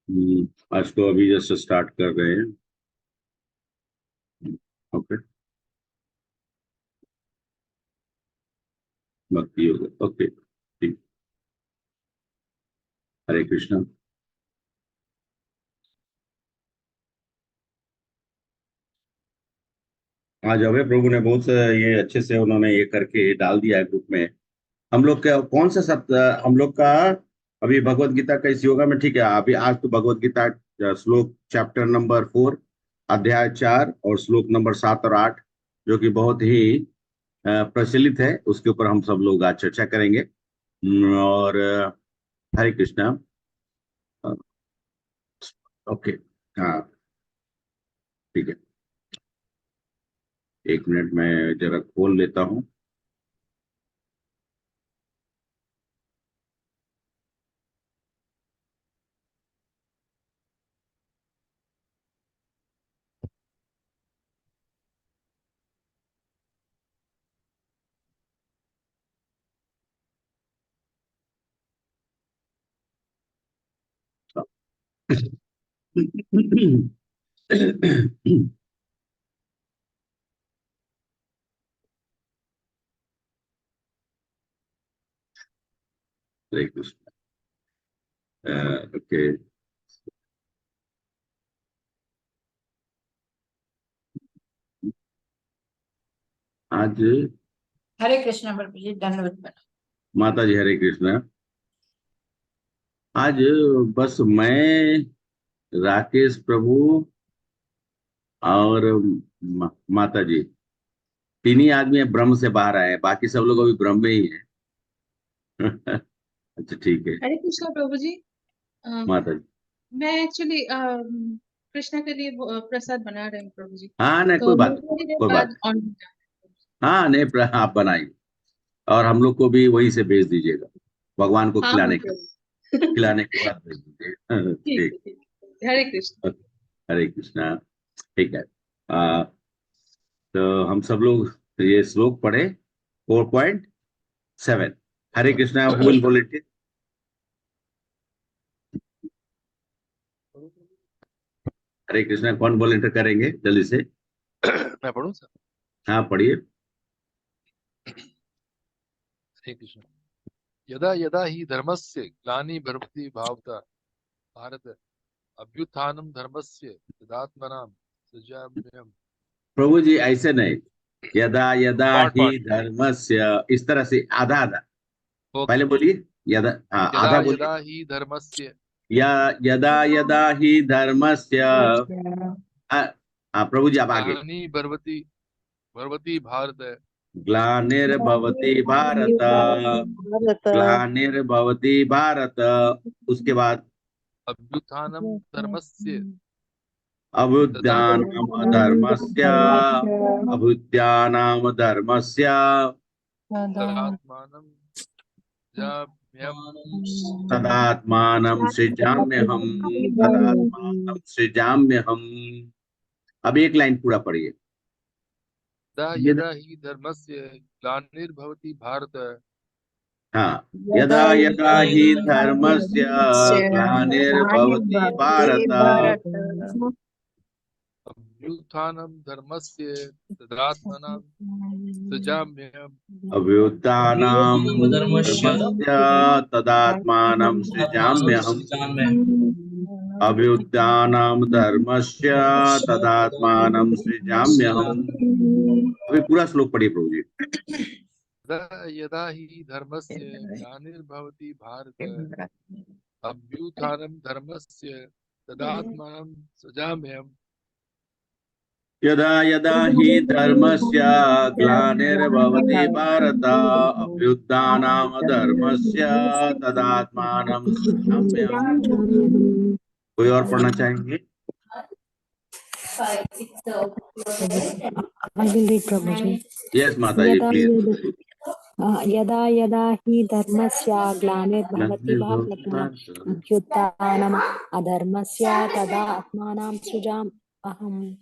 आज तो अभी जस्ट स्टार्ट कर रहे हैं। ओके। भक्ति योग। ओके, ठीक। हरे कृष्णा। आज अभय प्रभु ने बहुत ये अच्छे से उन्होंने ये करके डाल दिया है ग्रुप में। हम लोग का कौन सा सप्ताह हम लोग का? अभी भगवत गीता का इस योगा में, ठीक है। अभी आज तो भगवत गीता श्लोक चैप्टर नंबर 4, अध्याय 4 और श्लोक नंबर 7 और 8, जो कि बहुत ही प्रचलित है, उसके ऊपर हम सब लोग आज चर्चा करेंगे। और हरे कृष्णा। ओके। हाँ, ठीक है। एक मिनट में जरा खोल लेता हूँ। हरे कृष्ण। ओके। आज हरे कृष्ण प्रभु जी, दंडवत। माता जी हरे कृष्ण। आज बस मैं, राकेश प्रभु और माता जी, तीन ही आदमी ब्रह्म से बाहर आए हैं, बाकी सब लोग अभी ब्रह्म में ही है। अच्छा, ठीक है। हरे कृष्ण प्रभु जी। माता जी। मैं एक्चुअली कृष्णा के लिए प्रसाद बना रही हूँ प्रभु जी। हाँ, नहीं, तो कोई मैं बात नहीं, थोड़ी देर कोई बात बाद नहीं। ऑन। हाँ, नहीं, आप बनाइए और हम लोग को भी वहीं से भेज दीजिएगा, भगवान को हाँ हाँ खिलाने के बाद भेज दीजिएगा। ठीक ठीक। है ठीक है। हरे कृष्ण। हरे कृष्णा। ठीक है। तो हम सब लोग ये श्लोक पढ़े, 4.7। Hare Krishna. Who will volunteer? Hare Krishna, कौन वॉलंटियर करेंगे जल्दी से? मैं पढ़ूं सर? हाँ, पढ़िए। हरे कृष्ण। यदा यदा हि धर्मस्य ग्लानिर्भवति भारत अभ्युत्थानं धर्मस्य तदात्मनां सृजाम्यहम्। प्रभु जी ऐसे नहीं, यदा यदा पार्ट ही पार्ट। धर्मस्य, इस तरह से आधा आधा। पहले ओके। बोलिए। यदा, हाँ, यदा आधा बोलिए। यदा हि धर्मस्य या यदा यदा ही धर्मस्य। हाँ, हाँ, प्रभु जी आप आगे। ग्लानिर्भवति भवति भारत ग्लानिर्भवति भारत। ग्लानिर्भवति भारत। उसके बाद अभ्युत्थानं धर्मस्य अभ्युत्थानम् अधर्मस्य। अभ्युत्थानम् धर्मस्य। तदात्मानं सृजाम्यहम्। तदात्मानं सृजाम्यहम्। तदात्मानं सृजाम्यहम्। अब एक लाइन पूरा पढ़िए। यदा यदा हि धर्मस्य ग्लानिर्भवति भारत हाँ, यदा यदा ही धर्मस्य ग्लानिर्भवति भारत। अभ्युत्थानं धर्मस्य तदात्मानं सृजाम्यहम्। अभ्युत्थानं धर्मस्य धर्मस्य तदात्मानं सृजाम्यहम्। अभ्युत्थानं धर्मस्य तदात्मानं सृजाम्यहम्। अभी पूरा श्लोक पढ़िए प्रभु जी। यदा यदा हि धर्मस्य ग्लानिर्भवति भारत अभ्युत्थानं धर्मस्य तदात्मानं सृजाम्यहम्। यदा यदा हि धर्मस्य ग्लानिर्भवति भारत अभ्युत्थानं धर्मस्य तदात्मानं सृजाम्यहम्। कोई और पढ़ना चाहेंगे? I will read Prabhuji. Yes माता जी, प्लीज। यदा यदा हि धर्मस्य ग्लानिर्भवति भारत अभ्युत्थानम् अधर्मस्य तदा आत्मानं सृजाम्यहम्।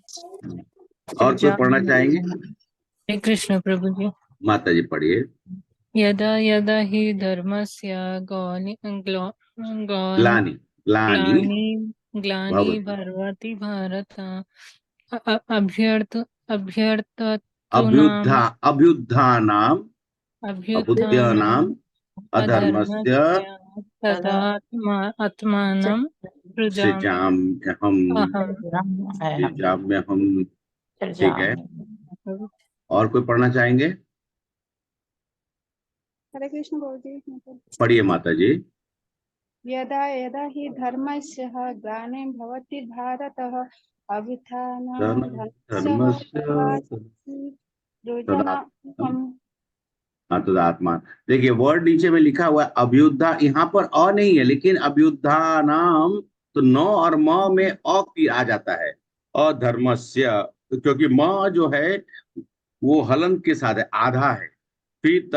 और कोई पढ़ना चाहेंगे? हरे कृष्ण प्रभु जी। माता जी पढ़िए। यदा यदा हि धर्मस्य ग्लानि ग्लानि ग्लानि भवति भवति भारत अभ्यर्थतॄणाम् अभ्युत्थानाम् अभ्युत्थानम् अबुद्ध्यानाम् अधर्मस्य अधर्मस्य आत्मानं सृजामि सृजाम्यहम् अहम्। सृजाम्यहम्। ठीक है, और कोई पढ़ना चाहेंगे? हरे कृष्ण गुरुजी। पढ़िए माता जी। यदा यदा हि धर्मस्य ग्लानिर् भवति भारत अभ्युत्थानं धर्मस्य सृजाम्यहम्। आत्मा। देखिए वर्ड नीचे में लिखा हुआ है अभ्युत्था, यहाँ पर अ नहीं है लेकिन अभ्युत्थानाम, तो न और म में अ की आ जाता है, अधर्मस्य, क्योंकि म जो है वो हलंत के साथ है, आधा है। फिर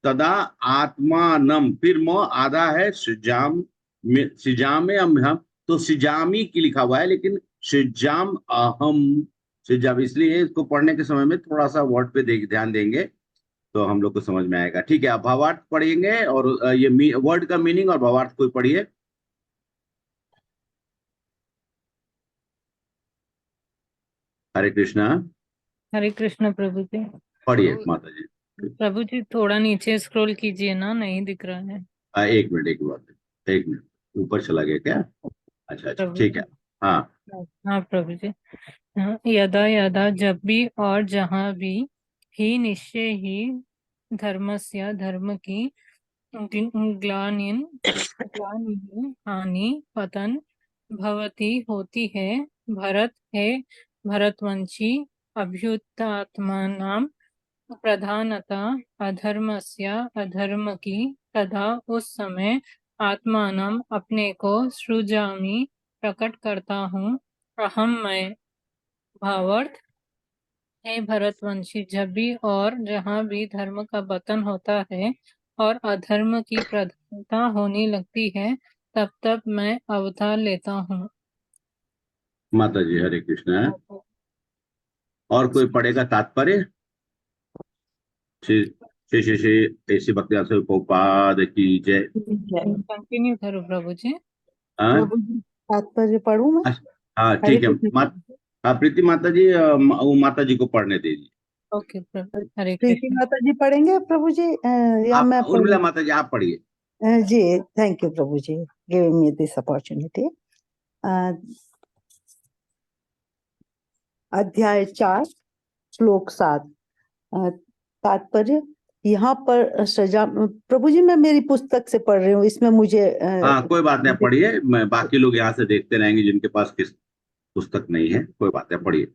तदा आत्मानम, फिर म आधा है, सृजाम सृजामे हम, तो सृजामी की लिखा हुआ है लेकिन सृजाम अहम, सृजाम, इसलिए इसको पढ़ने के समय में थोड़ा सा वर्ड पे ध्यान देंगे तो हम लोग को समझ में आएगा। ठीक है, अब भावार्थ पढ़ेंगे और ये वर्ड का मीनिंग और भावार्थ कोई पढ़िए। हरे कृष्णा। हरे कृष्ण प्रभु जी। पढ़िए माता जी। प्रभु जी थोड़ा नीचे स्क्रॉल कीजिए ना, नहीं दिख रहा है। एक मिनट, एक मिनट, ऊपर चला गया क्या? अच्छा अच्छा, प्रभु ठीक है। हाँ हाँ प्रभु जी। हाँ, यदा यदा जब भी और जहाँ भी ही निश्चय ही धर्मस्य धर्म की ग्लानिन हानि पतन भवती होती है, भरत है भरतवंशी अभ्युत्थात्मानां प्रधानतः अधर्मस्य अधर्म की, तथा उस समय आत्मानम अपने को सृजामि प्रकट करता हूँ, अहम मैं। भावार्थ, हे भरतवंशी, जब भी और जहाँ भी धर्म का पतन होता है और अधर्म की प्रधानता होने लगती है, तब तब मैं अवतार लेता हूँ। माता जी, हरे कृष्ण। और कोई पढ़ेगा तात्पर्य? श्री श्री श्री श्री ऐसी भक्ति प्रभुपाद की जय। कंटिन्यू करो प्रभु जी। हाँ प्रभु जी तात्पर्य पढ़ूं मैं? हाँ, हरे ठीक है। कृष्ण। हाँ प्रीति माता जी, वो माता जी को पढ़ने दीजिए। ओके प्रभु, हरे प्रीति कृष्ण। माता जी पढ़ेंगे प्रभु जी, या आप मैं उर्मिला पढ़ूं? माता जी आप पढ़िए। जी, थैंक यू प्रभु जी, गिविंग मी दिस अपॉर्चुनिटी। अध्याय 4 श्लोक 7। तात्पर्य, यहाँ पर सजा, प्रभु जी मैं मेरी पुस्तक से पढ़ रही हूँ, इसमें मुझे हाँ कोई बात नहीं, पढ़िए। मैं बाकी लोग यहाँ से देखते रहेंगे जिनके पास किस पुस्तक नहीं है, कोई बात नहीं, पढ़िए।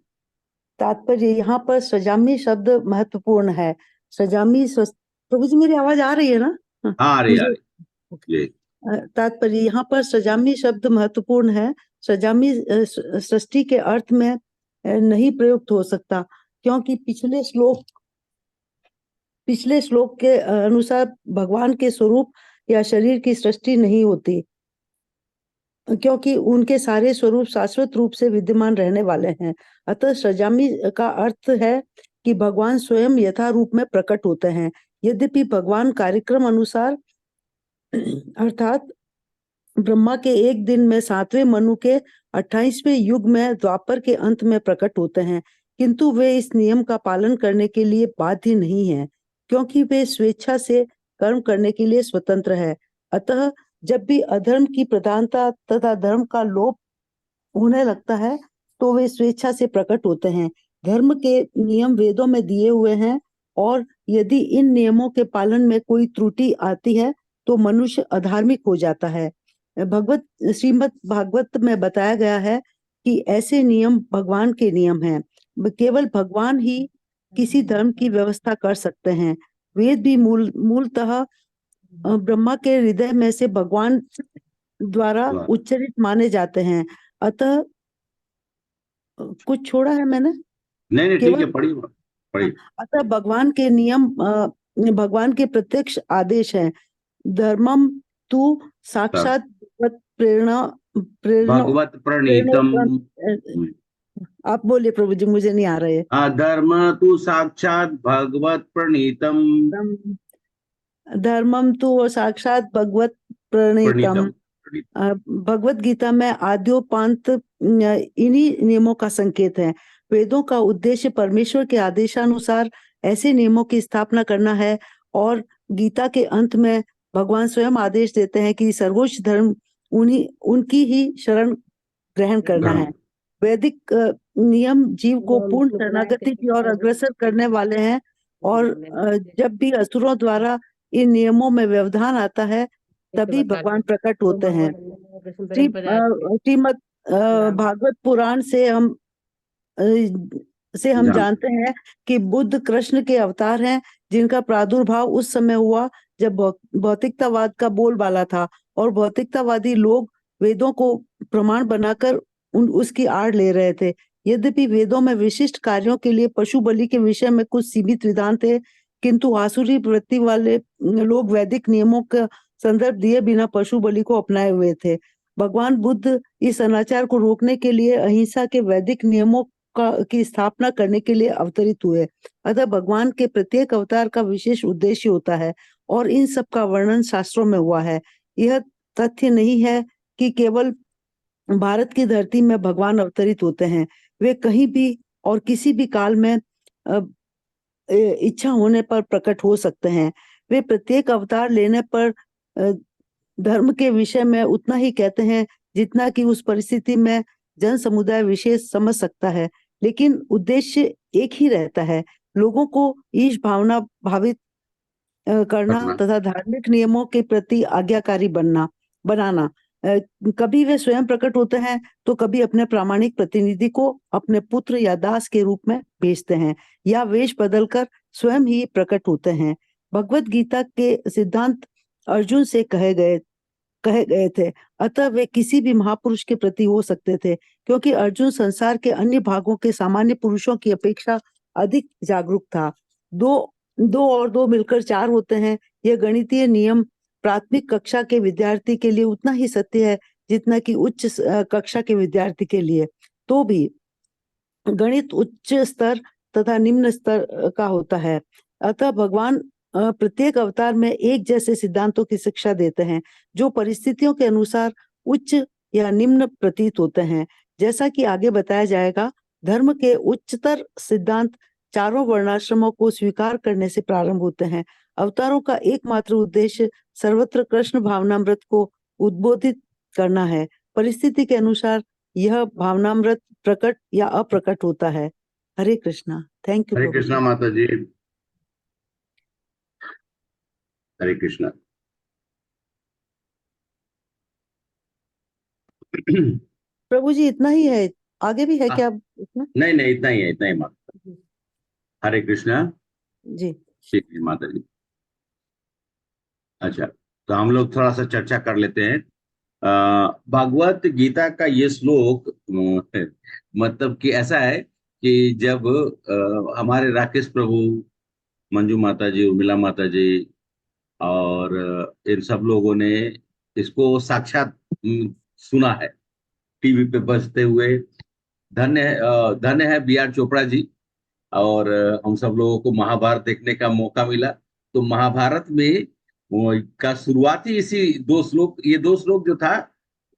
तात्पर्य, यहाँ पर सजामी शब्द महत्वपूर्ण है। सजामी प्रभु जी मेरी आवाज आ रही है ना? हाँ आ रही मुझे तात्पर्य, यहाँ पर सजामी शब्द महत्वपूर्ण है। सजामी सृष्टि के अर्थ में नहीं प्रयुक्त हो सकता, क्योंकि पिछले श्लोक के अनुसार भगवान के स्वरूप या शरीर की सृष्टि नहीं होती, क्योंकि उनके सारे स्वरूप शाश्वत रूप से विद्यमान रहने वाले हैं। अतः सजामी का अर्थ है कि भगवान स्वयं यथा रूप में प्रकट होते हैं। यद्यपि भगवान कार्यक्रम अनुसार अर्थात ब्रह्मा के एक दिन में 7वें मनु के 28वें युग में द्वापर के अंत में प्रकट होते हैं, किंतु वे इस नियम का पालन करने के लिए बाध्य नहीं हैं, क्योंकि वे स्वेच्छा से कर्म करने के लिए स्वतंत्र है। अतः जब भी अधर्म की प्रधानता तथा धर्म का लोप होने लगता है तो वे स्वेच्छा से प्रकट होते हैं। धर्म के नियम वेदों में दिए हुए हैं, और यदि इन नियमों के पालन में कोई त्रुटि आती है तो मनुष्य अधार्मिक हो जाता है। श्रीमद् भागवत में बताया गया है कि ऐसे नियम भगवान के नियम हैं। केवल भगवान ही किसी धर्म की व्यवस्था कर सकते हैं। वेद भी मूलतः ब्रह्मा के हृदय में से भगवान द्वारा उच्चारित माने जाते हैं। अतः कुछ छोड़ा है मैंने? नहीं ठीक है, पढ़िए। अतः भगवान के नियम भगवान के प्रत्यक्ष आदेश हैं। धर्मम तू साक्षात भगवत प्रणीतम। आप बोलिए प्रभु जी, मुझे नहीं आ रहे है। धर्म तू साक्षात भगवत प्रणीतम। धर्मम तू साक्षात भगवत प्रणीतम। भगवत गीता में आद्योपांत इन्हीं नियमों का संकेत है। वेदों का उद्देश्य परमेश्वर के आदेशानुसार ऐसे नियमों की स्थापना करना है, और गीता के अंत में भगवान स्वयं आदेश देते हैं कि सर्वोच्च धर्म उनकी ही शरण ग्रहण करना है। वैदिक नियम जीव को पूर्ण शरणागति की ओर अग्रसर करने वाले हैं, और जब भी असुरों द्वारा इन नियमों में व्यवधान आता है तभी भगवान प्रकट होते हैं। श्रीमद् भागवत पुराण से हम जानते हैं कि बुद्ध कृष्ण के अवतार हैं, जिनका प्रादुर्भाव उस समय हुआ जब भौतिकतावाद का बोलबाला था, और भौतिकतावादी लोग वेदों को प्रमाण बनाकर उसकी आड़ ले रहे थे। यद्यपि वेदों में विशिष्ट कार्यों के लिए पशु बलि के विषय में कुछ सीमित विधान थे, किंतु आसुरी वृत्ति वाले लोग वैदिक नियमों का संदर्भ दिए बिना पशु बलि को अपनाए हुए थे। भगवान बुद्ध इस अनाचार को रोकने के लिए अहिंसा के वैदिक नियमों की स्थापना करने के लिए अवतरित हुए। अतः भगवान के प्रत्येक अवतार का विशेष उद्देश्य होता है, और इन सब का वर्णन शास्त्रों में हुआ है। यह तथ्य नहीं है कि केवल भारत की धरती में भगवान अवतरित होते हैं। वे कहीं भी और किसी भी काल में इच्छा होने पर प्रकट हो सकते हैं। वे प्रत्येक अवतार लेने पर धर्म के विषय में उतना ही कहते हैं जितना कि उस परिस्थिति में जन समुदाय विशेष समझ सकता है, लेकिन उद्देश्य एक ही रहता है, लोगों को ईश भावना भावित करना तथा धार्मिक नियमों के प्रति आज्ञाकारी बनाना। कभी वे स्वयं प्रकट होते हैं तो कभी अपने प्रामाणिक प्रतिनिधि को अपने पुत्र या दास के रूप में भेजते हैं, या वेश बदलकर स्वयं ही प्रकट होते हैं। भगवत गीता के सिद्धांत अर्जुन से कहे गए थे, अतः वे किसी भी महापुरुष के प्रति हो सकते थे, क्योंकि अर्जुन संसार के अन्य भागों के सामान्य पुरुषों की अपेक्षा अधिक जागरूक था। दो और दो मिलकर 4 होते हैं। यह गणितीय नियम प्राथमिक कक्षा के विद्यार्थी के लिए उतना ही सत्य है जितना कि उच्च कक्षा के विद्यार्थी के लिए। तो भी गणित उच्च स्तर तथा निम्न स्तर का होता है। अतः भगवान प्रत्येक अवतार में एक जैसे सिद्धांतों की शिक्षा देते हैं, जो परिस्थितियों के अनुसार उच्च या निम्न प्रतीत होते हैं। जैसा कि आगे बताया जाएगा, धर्म के उच्चतर सिद्धांत चारों वर्णाश्रमों को स्वीकार करने से प्रारंभ होते हैं। अवतारों का एकमात्र उद्देश्य सर्वत्र कृष्ण भावनामृत को उद्बोधित करना है। परिस्थिति के अनुसार यह भावनामृत प्रकट या अप्रकट होता है। हरे कृष्णा। Thank you. हरे कृष्णा माता जी। हरे कृष्णा। प्रभु जी इतना ही है, आगे भी है क्या इसमें? नहीं नहीं, इतना ही है, इतना ही माता। हरे कृष्णा जी। ठीक है माता जी। अच्छा, तो हम लोग थोड़ा सा चर्चा कर लेते हैं। भागवत गीता का ये श्लोक मतलब कि ऐसा है कि जब हमारे राकेश प्रभु, मंजू माता जी, उर्मिला माता जी और इन सब लोगों ने इसको साक्षात सुना है टीवी पे बजते हुए। धन्य है B.R. चोपड़ा जी, और हम सब लोगों को महाभारत देखने का मौका मिला। तो महाभारत में का शुरुआती इसी 2 श्लोक, ये 2 श्लोक जो था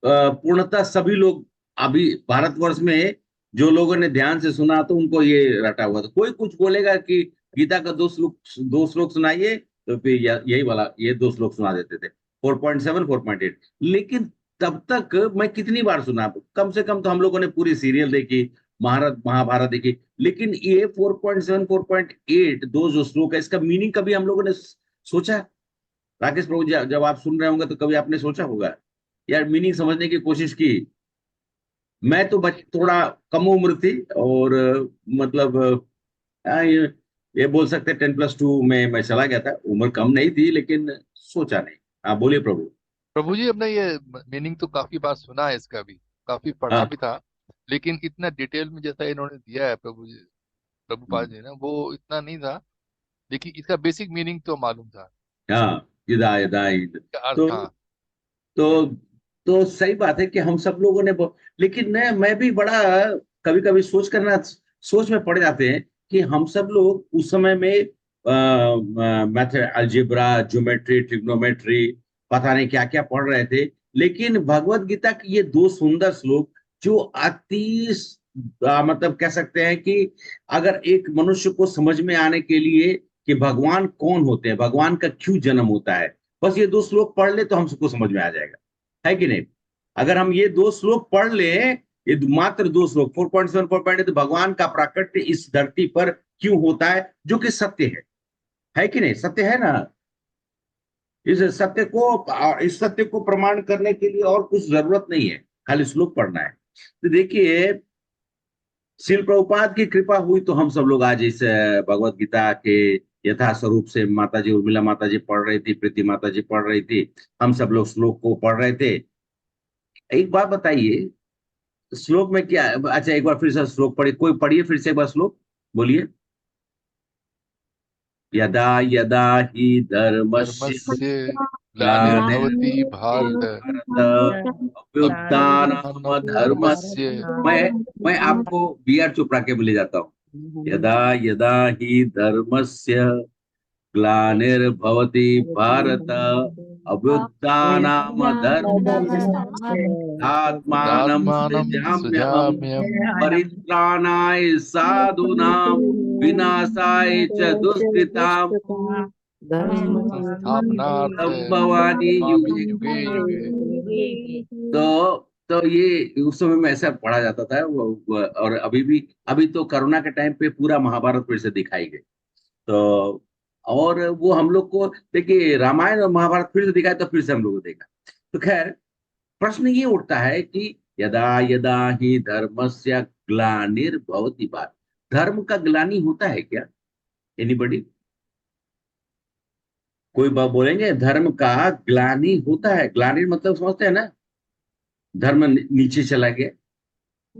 पूर्णतः सभी लोग अभी भारतवर्ष में जो लोगों ने ध्यान से सुना तो उनको ये रटा हुआ था। कोई कुछ बोलेगा कि गीता का 2 श्लोक सुनाइए, तो फिर यही वाला ये 2 श्लोक सुना देते थे, 4.7 4.8। लेकिन तब तक मैं कितनी बार सुना, कम से कम तो हम लोगों ने पूरी सीरियल देखी, महाभारत देखी, लेकिन ये 4.7 4.8 2 जो श्लोक है, इसका मीनिंग कभी हम लोगों ने सोचा? राकेश प्रभु जी, जब आप सुन रहे होंगे तो कभी आपने सोचा होगा यार, मीनिंग समझने की कोशिश की? मैं तो थोड़ा कम उम्र थी, और मतलब ये बोल सकते 10+2 में मैं चला गया था। उम्र कम नहीं थी, लेकिन सोचा नहीं। हाँ बोलिए प्रभु। प्रभु जी, अपने ये मीनिंग तो काफी बार सुना है, इसका भी काफी पढ़ा भी था, लेकिन इतना डिटेल में जैसा इन्होंने दिया है प्रभुपाद जी ने, वो इतना नहीं था। लेकिन इसका बेसिक मीनिंग तो मालूम था। हाँ, यदा यदा अर्थ था। तो सही बात है कि हम सब लोगों ने लेकिन मैं भी बड़ा कभी कभी सोच में पड़ जाते हैं कि हम सब लोग उस समय में मैथ, अलजेब्रा, ज्योमेट्री, ट्रिग्नोमेट्री, पता नहीं क्या क्या पढ़ रहे थे, लेकिन भगवत गीता के ये दो सुंदर श्लोक जो अति मतलब कह सकते हैं कि अगर एक मनुष्य को समझ में आने के लिए कि भगवान कौन होते हैं, भगवान का क्यों जन्म होता है, बस ये दो श्लोक पढ़ ले तो हम सबको समझ में आ जाएगा, है कि नहीं? अगर हम ये दो श्लोक पढ़ ले, ये मात्र दो श्लोक 4.7 4.8, तो भगवान का प्राकट्य इस धरती पर क्यों होता है, जो कि सत्य है कि नहीं? सत्य है ना? इस सत्य को प्रमाण करने के लिए और कुछ जरूरत नहीं है, खाली श्लोक पढ़ना है। तो देखिए, श्रील प्रभुपाद की कृपा हुई तो हम सब लोग आज इस भगवत गीता के यथा स्वरूप से माताजी उर्मिला माताजी पढ़ रही थी, प्रीति माताजी पढ़ रही थी, हम सब लोग श्लोक को पढ़ रहे थे। एक बात बताइए, श्लोक में क्या? अच्छा, एक बार फिर से श्लोक पढ़िए, कोई पढ़िए फिर से एक बार श्लोक, बोलिए। यदा यदा हि धर्मस्य धर्मस्य ग्लानिर्भवति भारत अभ्युत्थानमधर्मस्य। मैं आपको बी आर चोपड़ा के बोले जाता हूँ। यदा यदा हि धर्मस्य ग्लानिर्भवति भारत अभ्युत्थानमधर्मस्य आत्मानं सृजाम्यहं परित्राणाय साधूनां विनाशाय च दुष्कृतां संभवामि युगे युगे। तो ये उस समय में ऐसा पढ़ा जाता था और अभी तो कोरोना के टाइम पे पूरा महाभारत फिर से दिखाई गई। तो और वो हम लोग को देखिए, रामायण और महाभारत फिर से दिखाए तो फिर से हम लोग को देखा। तो खैर, प्रश्न ये उठता है कि यदा यदा ही धर्मस्य ग्लानिर्भवति भारत, धर्म का ग्लानि होता है क्या? एनीबॉडी? कोई बात बोलेंगे? धर्म का ग्लानि होता है? ग्लानि मतलब समझते हैं ना, धर्म नीचे चला गया,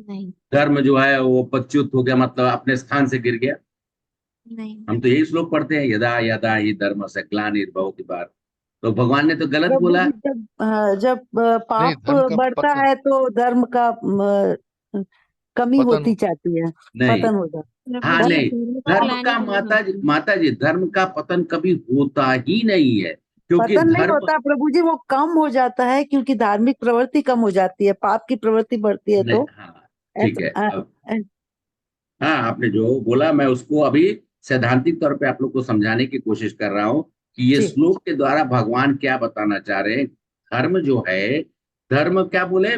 नहीं धर्म जो है वो पच्युत हो गया, मतलब अपने स्थान से गिर गया। नहीं हम तो यही श्लोक पढ़ते हैं, यदा यदा ही धर्म से ग्लानिर्भवति भारत। तो भगवान ने तो गलत प्रभु बोला। जी, जब पाप धर्म का बढ़ता पतन। है तो धर्म का कमी पतन होती जाती है, नहीं, पतन हो जाता हाँ धर्म- नहीं, धर्म का माता जी धर्म का पतन कभी होता ही नहीं है, क्योंकि पतन नहीं धर्म होता प्रभु जी, वो कम हो जाता है क्योंकि धार्मिक प्रवृत्ति कम हो जाती है, पाप की प्रवृत्ति बढ़ती है नहीं, तो हाँ ठीक है। ऐसा- अब हाँ, आपने जो बोला मैं उसको अभी सैद्धांतिक तौर पे आप लोग को समझाने की कोशिश कर रहा हूँ कि ये जी। श्लोक के द्वारा भगवान क्या बताना चाह रहे हैं। धर्म जो है, धर्म क्या बोले,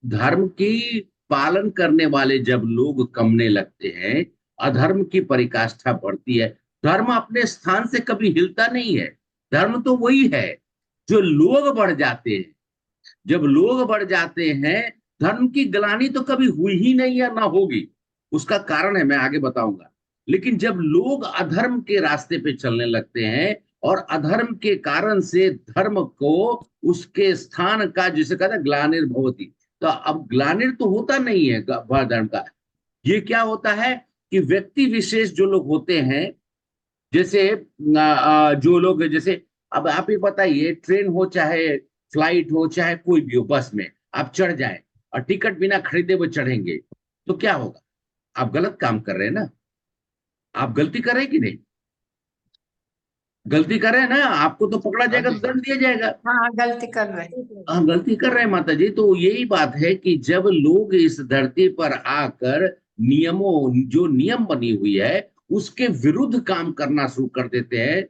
धर्म की पालन करने वाले जब लोग कमने लगते हैं, अधर्म की पराकाष्ठा बढ़ती है। धर्म अपने स्थान से कभी हिलता नहीं है, धर्म तो वही है। जो लोग बढ़ जाते हैं, जब लोग बढ़ जाते हैं, धर्म की ग्लानि तो कभी हुई ही नहीं है, ना होगी। उसका कारण है, मैं आगे बताऊंगा। लेकिन जब लोग अधर्म के रास्ते पे चलने लगते हैं और अधर्म के कारण से धर्म को उसके स्थान का, जिसे कहते हैं ग्लानिर्भवति, तो अब ग्लानिर तो होता नहीं है धर्म का। ये क्या होता है कि व्यक्ति विशेष जो लोग होते हैं, जैसे जो लोग, जैसे अब आप ही बताइए, ट्रेन हो चाहे फ्लाइट हो चाहे कोई भी हो, बस में आप चढ़ जाएं और टिकट बिना खरीदे वो चढ़ेंगे, तो क्या होगा? आप गलत काम कर रहे हैं ना, आप गलती कर रहे हैं कि नहीं? गलती कर रहे हैं ना, आपको तो पकड़ा जाएगा, तो दंड दिया जाएगा। हाँ, गलती कर रहे हैं। हम गलती कर रहे हैं माता जी। तो यही बात है कि जब लोग इस धरती पर आकर नियमों, जो नियम बनी हुई है, उसके विरुद्ध काम करना शुरू कर देते हैं,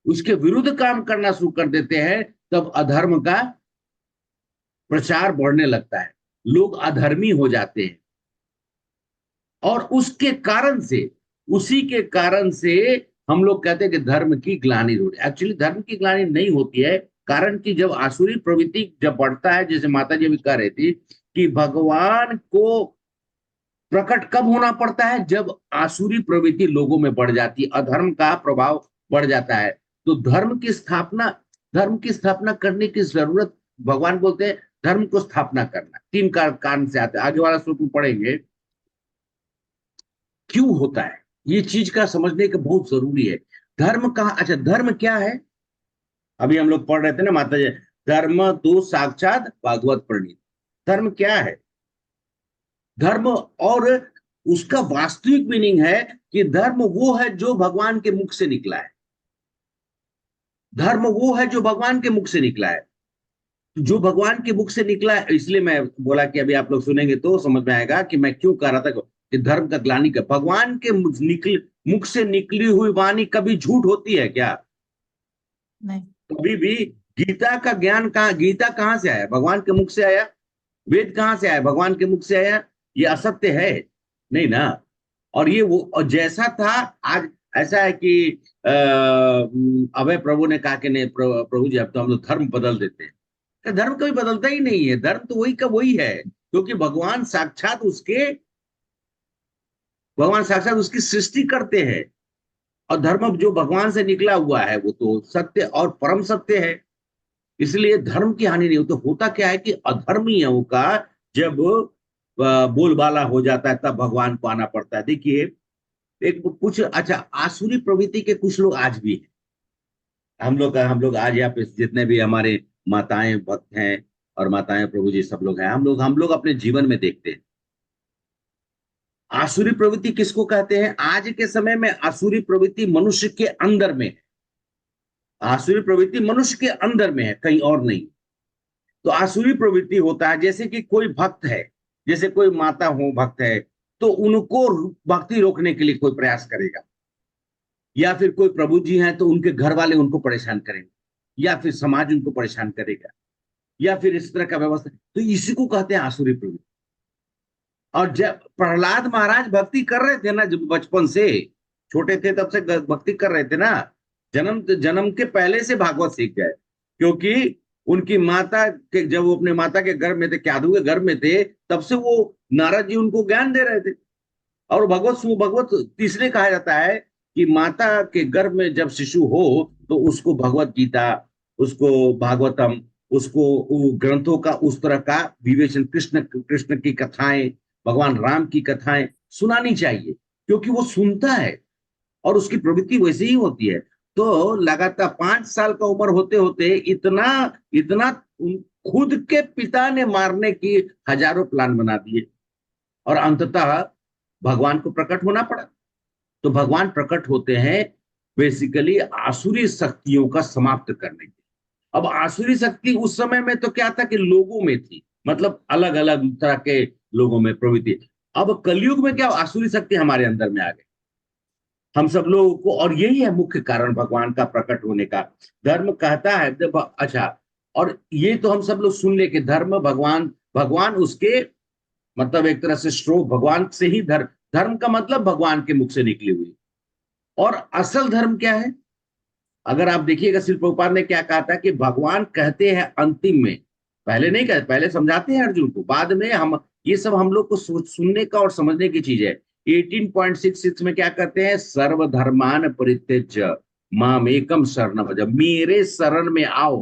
उसके विरुद्ध काम करना शुरू कर देते हैं, तब अधर्म का प्रचार बढ़ने लगता है, लोग अधर्मी हो जाते हैं। और उसके कारण से, उसी के कारण से हम लोग कहते हैं कि धर्म की ग्लानि होती है। एक्चुअली धर्म की ग्लानि नहीं होती है, कारण कि जब आसुरी प्रवृत्ति जब बढ़ता है, जैसे माता जी भी कह रही थी कि भगवान को प्रकट कब होना पड़ता है, जब आसुरी प्रवृत्ति लोगों में बढ़ जाती है, अधर्म का प्रभाव बढ़ जाता है। तो धर्म की स्थापना करने की जरूरत, भगवान बोलते हैं धर्म को स्थापना करना। तीन कारण से आते हैं, आगे वाला श्लोक में पढ़ेंगे क्यों होता है। ये चीज का समझने का बहुत जरूरी है। धर्म का, अच्छा धर्म क्या है? अभी हम लोग पढ़ रहे थे ना माता जी, धर्म तो साक्षात भागवत प्रणीत। धर्म क्या है? धर्म और उसका वास्तविक मीनिंग है कि धर्म वो है जो भगवान के मुख से निकला है। धर्म वो है जो भगवान के मुख से निकला है। जो भगवान के मुख से निकला, इसलिए मैं बोला कि अभी आप लोग सुनेंगे तो समझ में आएगा कि मैं क्यों कह रहा था कि धर्म का ग्लानि का, भगवान के मुख से निकली हुई वाणी कभी झूठ होती है क्या? नहीं। कभी भी। गीता का ज्ञान कहाँ, गीता कहाँ से आया? भगवान के मुख से आया। वेद कहाँ से आया? भगवान के मुख से आया। ये असत्य है? नहीं ना। और ये वो, और जैसा था आज ऐसा है कि अभय प्रभु ने कहा कि नहीं प्रभु जी अब तो हम लोग धर्म बदल देते हैं। तो धर्म कभी बदलता ही नहीं है, धर्म तो वही का वही है, क्योंकि भगवान साक्षात उसकी सृष्टि करते हैं। और धर्म जो भगवान से निकला हुआ है वो तो सत्य और परम सत्य है, इसलिए धर्म की हानि नहीं होती। तो होता क्या है कि अधर्मियों का जब बोलबाला हो जाता है तब भगवान को आना पड़ता है। देखिए एक कुछ, अच्छा, आसुरी प्रवृत्ति के कुछ लोग आज भी हैं। हम लोग आज यहाँ पे जितने भी हमारे माताएं भक्त हैं और माताएं प्रभु जी सब लोग हैं, हम लोग अपने जीवन में देखते हैं। आसुरी प्रवृत्ति किसको कहते हैं? आज के समय में आसुरी प्रवृत्ति मनुष्य के अंदर में है। आसुरी प्रवृत्ति मनुष्य के अंदर में है, कहीं और नहीं। तो आसुरी प्रवृत्ति होता है जैसे कि कोई भक्त है, जैसे कोई माता हो भक्त है, तो उनको भक्ति रोकने के लिए कोई प्रयास करेगा, या फिर कोई प्रभु जी हैं तो उनके घर वाले उनको परेशान करेंगे, या फिर समाज उनको परेशान करेगा, या फिर इस तरह का व्यवस्था। तो इसी को कहते हैं आसुरी प्रवृत्ति। और जब प्रहलाद महाराज भक्ति कर रहे थे ना, जब बचपन से छोटे थे तब से भक्ति कर रहे थे ना, जन्म के पहले से भागवत सीख गए, क्योंकि उनकी माता के, जब वो अपने माता के घर में थे, क्यादू के घर में थे, तब से वो नारद जी उनको ज्ञान दे रहे थे। और भगवत तीसरे कहा जाता है कि माता के गर्भ में जब शिशु हो तो उसको भगवत गीता, उसको भागवतम, उसको ग्रंथों का उस तरह का विवेचन, कृष्ण की कथाएं, भगवान राम की कथाएं सुनानी चाहिए, क्योंकि वो सुनता है और उसकी प्रवृत्ति वैसे ही होती है। तो लगातार 5 साल का उम्र होते होते इतना इतना खुद के पिता ने मारने की हजारों प्लान बना दिए, और अंततः भगवान को प्रकट होना पड़ा। तो भगवान प्रकट होते हैं बेसिकली आसुरी शक्तियों का समाप्त करने के। अब आसुरी शक्ति उस समय में तो क्या था कि लोगों में थी, मतलब अलग अलग तरह के लोगों में प्रवृत्ति। अब कलयुग में क्या आसुरी शक्ति हमारे अंदर में आ गई, हम सब लोगों को, और यही है मुख्य कारण भगवान का प्रकट होने का। धर्म कहता है, अच्छा, और ये तो हम सब लोग सुन ले कि धर्म भगवान उसके, मतलब एक तरह से स्रोत भगवान से ही धर्म का मतलब भगवान के मुख से निकली हुई। और असल धर्म क्या है? अगर आप देखिएगा श्रील प्रभुपाद ने क्या कहा था कि भगवान कहते हैं अंतिम में, पहले नहीं कहते, पहले समझाते हैं अर्जुन को, बाद में हम, ये सब हम लोग को सुनने का और समझने की चीज है। 18.66 में क्या कहते हैं? सर्वधर्मान परित्यज्य माम एकम शरणम व्रज, मेरे शरण में आओ।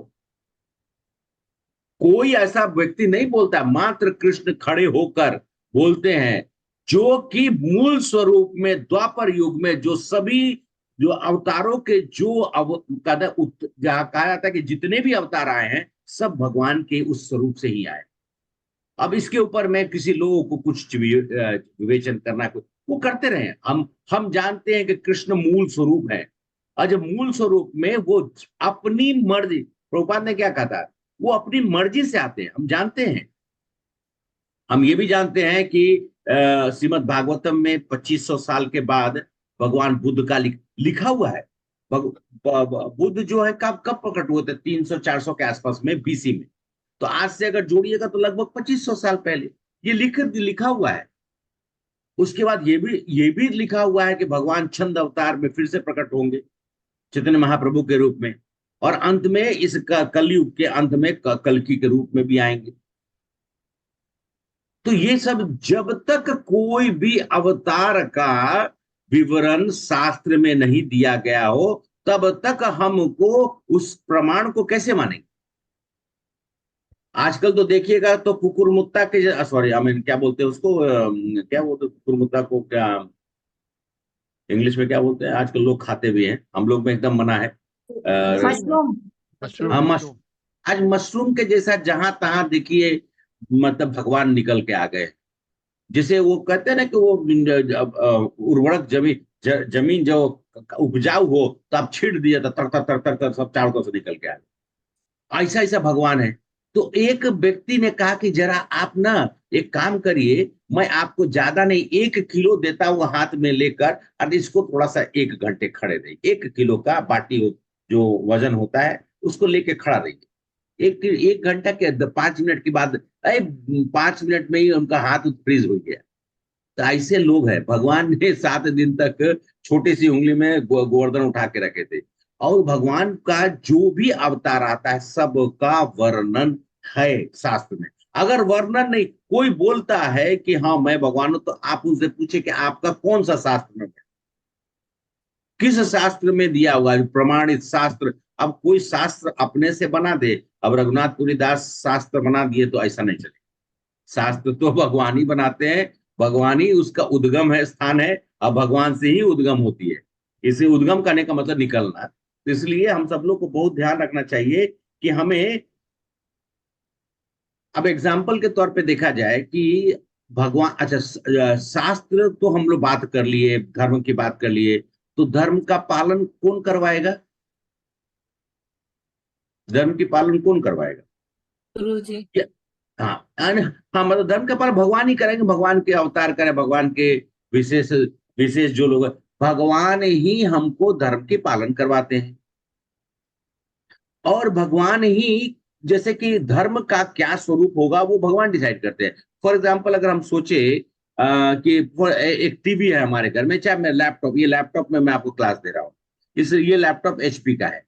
कोई ऐसा व्यक्ति नहीं बोलता, मात्र कृष्ण खड़े होकर बोलते हैं, जो कि मूल स्वरूप में द्वापर युग में जो अवतारों के जहां कहा जाता है कि जितने भी अवतार आए हैं सब भगवान के उस स्वरूप से ही आए। अब इसके ऊपर मैं किसी लोगों को कुछ विवेचन करना, वो करते रहे। हम जानते हैं कि कृष्ण मूल स्वरूप है, और जब मूल स्वरूप में वो अपनी मर्जी, प्रभुपाद ने क्या कहा था, वो अपनी मर्जी से आते हैं, हम जानते हैं। हम ये भी जानते हैं कि श्रीमद् भागवतम में 2500 साल के बाद भगवान बुद्ध का लिखा हुआ है। बुद्ध जो है कब प्रकट हुए थे? 300-400 के आसपास में, बीसी में। तो आज से अगर जोड़िएगा तो लगभग 2500 साल पहले ये लिखा हुआ है। उसके बाद ये भी लिखा हुआ है कि भगवान छंद अवतार में फिर से प्रकट होंगे चैतन्य महाप्रभु के रूप में, और अंत में इस कलयुग के अंत में कल्कि के रूप में भी आएंगे। तो ये सब जब तक कोई भी अवतार का विवरण शास्त्र में नहीं दिया गया हो तब तक हमको उस प्रमाण को कैसे मानेंगे? आजकल तो देखिएगा तो कुकुरमुत्ता के, सॉरी क्या बोलते हैं उसको, क्या बोलते कुकुरमुत्ता को, क्या इंग्लिश में क्या बोलते हैं? आजकल लोग खाते भी हैं, हम लोग में एकदम मना है। मशरूम। मशरूम। आज मशरूम के जैसा जहां तहां देखिए, मतलब भगवान निकल के आ गए। जिसे वो कहते हैं ना कि वो उर्वरक जमीन जो उपजाऊ हो तो आप छीड़ दिया तो तर तर तर तर तर सब चारों तरफ से निकल के आ गए। ऐसा भगवान है। तो एक व्यक्ति ने कहा कि जरा आप ना एक काम करिए, मैं आपको ज्यादा नहीं 1 किलो देता हूँ हाथ में लेकर, और इसको थोड़ा सा 1 घंटे खड़े रहिए। 1 किलो का बाटी जो वजन होता है उसको लेके खड़ा रहिए। 1 घंटा के 5 मिनट के बाद 5 मिनट में ही उनका हाथ फ्रीज हो गया। तो ऐसे लोग हैं, भगवान ने 7 दिन तक छोटी सी उंगली में गोवर्धन उठा के रखे थे। और भगवान का जो भी अवतार आता है सबका वर्णन है शास्त्र में। अगर वर्णन नहीं, कोई बोलता है कि हाँ मैं भगवान हूं, तो आप उनसे पूछे कि आपका कौन सा शास्त्र में, किस शास्त्र में दिया हुआ है प्रमाणित शास्त्र। अब कोई शास्त्र अपने से बना दे, अब रघुनाथपुरी दास शास्त्र बना दिए तो ऐसा नहीं चलेगा। शास्त्र तो भगवान ही बनाते हैं, भगवान ही उसका उद्गम है, स्थान है, अब भगवान से ही उद्गम होती है। इसे उद्गम करने का मतलब निकलना। तो इसलिए हम सब लोग को बहुत ध्यान रखना चाहिए कि हमें, अब एग्जाम्पल के तौर पे देखा जाए कि भगवान, अच्छा शास्त्र तो हम लोग बात कर लिए, धर्म की बात कर लिए, तो धर्म का पालन कौन करवाएगा? धर्म की पालन कौन करवाएगा? गुरुजी। हाँ हाँ, मतलब धर्म का पालन भगवान ही करेंगे, भगवान के अवतार करें, भगवान के विशेष विशेष जो लोग, भगवान ही हमको धर्म के पालन करवाते हैं। और भगवान ही, जैसे कि धर्म का क्या स्वरूप होगा वो भगवान डिसाइड करते हैं। फॉर एग्जाम्पल अगर हम सोचे कि एक टीवी है हमारे घर में, चाहे मैं लैपटॉप, ये लैपटॉप में मैं आपको क्लास दे रहा हूँ, ये लैपटॉप HP का है,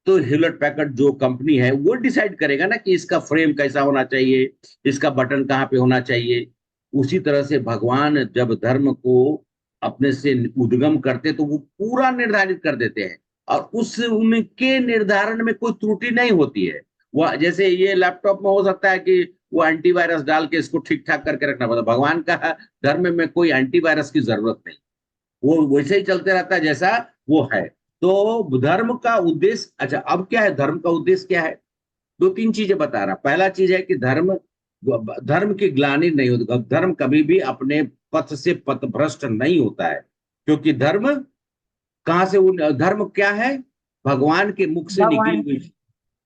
तो ह्यूलेट पैकर्ड जो कंपनी है वो डिसाइड करेगा ना कि इसका फ्रेम कैसा होना चाहिए, इसका बटन कहाँ पे होना चाहिए। उसी तरह से भगवान जब धर्म को अपने से उद्गम करते तो वो पूरा निर्धारित कर देते हैं, और उस उनके निर्धारण में कोई त्रुटि नहीं होती है। वह जैसे ये लैपटॉप में हो सकता है कि वो एंटीवायरस डाल के इसको ठीक ठाक करके रखना पड़ता, भगवान का धर्म में कोई एंटीवायरस की जरूरत नहीं, वो वैसे ही चलते रहता है जैसा वो है। तो धर्म का उद्देश्य, अच्छा अब क्या है, धर्म का उद्देश्य क्या है? 2-3 चीजें बता रहा। पहला चीज है कि धर्म, धर्म की ग्लानि नहीं होती, धर्म कभी भी अपने पथ से पथभ्रष्ट नहीं होता है, क्योंकि धर्म कहां से, धर्म क्या है? भगवान के मुख से निकली भगवान हुई।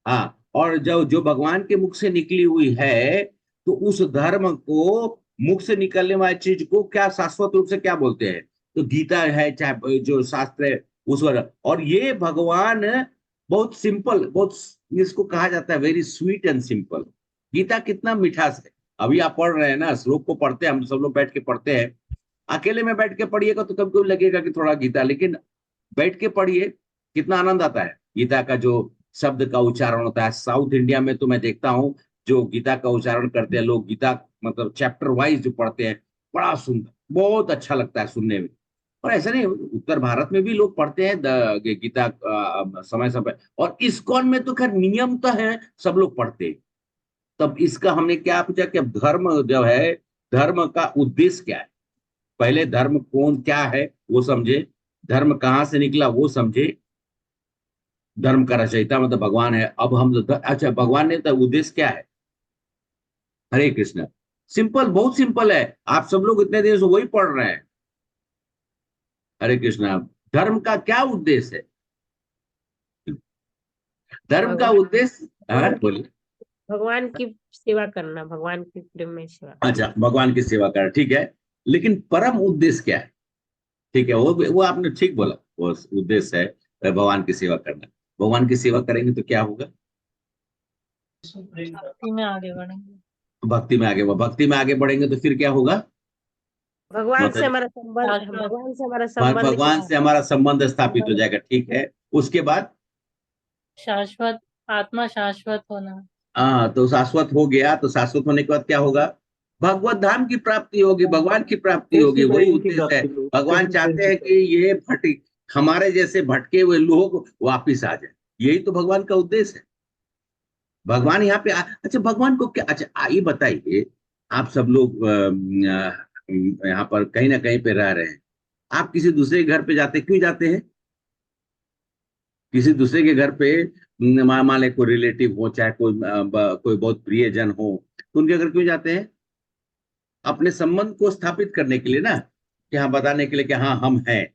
हाँ, और जो भगवान के मुख से निकली हुई है, तो उस धर्म को, मुख से निकलने वाली चीज को क्या शाश्वत रूप से क्या बोलते हैं? तो गीता है, चाहे जो शास्त्र है उस पर। और ये भगवान बहुत सिंपल, बहुत, इसको कहा जाता है very sweet and simple. Geeta कितना मिठास है। अभी आप पढ़ रहे हैं ना, श्लोक को पढ़ते हैं, हम सब लोग बैठ के पढ़ते हैं। अकेले में बैठ के पढ़िएगा तो कभी कभी लगेगा कि थोड़ा गीता, लेकिन बैठ के पढ़िए, कितना आनंद आता है। गीता का जो शब्द का उच्चारण होता है, साउथ इंडिया में तो मैं देखता हूँ जो गीता का उच्चारण करते हैं लोग, गीता मतलब चैप्टर वाइज जो पढ़ते हैं, बड़ा सुंदर, बहुत अच्छा लगता है सुनने में। और ऐसा नहीं, उत्तर भारत में भी लोग पढ़ते हैं गीता समय समय, और इस्कॉन में तो खैर नियम तो है, सब लोग पढ़ते हैं। तब इसका हमने क्या पूछा कि अब धर्म जो है, धर्म का उद्देश्य क्या है? पहले धर्म कौन क्या है वो समझे, धर्म कहाँ से निकला वो समझे, धर्म का रचयिता मतलब भगवान है। अब हम अच्छा भगवान ने तो उद्देश्य क्या है? हरे कृष्ण। सिंपल, बहुत सिंपल है, आप सब लोग इतने देर से वही पढ़ रहे हैं। हरे कृष्ण। धर्म का क्या उद्देश्य है? धर्म का भगवान उद्देश्य, हाँ बोलिए। भगवान की सेवा करना, भगवान की प्रेम में सेवा। अच्छा, भगवान की सेवा करना, ठीक है, लेकिन परम उद्देश्य क्या है? ठीक है, वो आपने ठीक बोला, वो उद्देश्य है भगवान की सेवा करना। भगवान की सेवा करेंगे तो क्या होगा? भक्ति में आगे बढ़ेंगे। भक्ति में आगे, भक्ति में आगे बढ़ेंगे तो फिर क्या होगा? भगवान से मतलब हमारा संबंध, शाश्वत। भगवान से हमारा संबंध भगवान से हमारा संबंध स्थापित हो जाएगा, ठीक है। उसके बाद शाश्वत, आत्मा शाश्वत होना। हाँ, तो शाश्वत हो गया, तो शाश्वत होने के बाद क्या होगा? भगवत धाम की प्राप्ति होगी, भगवान की प्राप्ति होगी, वही उद्देश्य है। भगवान चाहते हैं कि ये हमारे जैसे भटके हुए लोग वापिस आ जाए, यही तो भगवान का उद्देश्य है। भगवान यहाँ पे अच्छा भगवान को क्या, अच्छा ये बताइए, आप सब लोग यहाँ पर कहीं ना कहीं पे रह रहे हैं, आप किसी दूसरे के घर पे जाते, क्यों जाते हैं? किसी दूसरे के घर पे मान ले कोई रिलेटिव हो, चाहे कोई बहुत प्रियजन हो, तो उनके घर क्यों जाते हैं? अपने संबंध को स्थापित करने के लिए ना, कि हाँ, बताने के लिए कि हाँ हम हैं।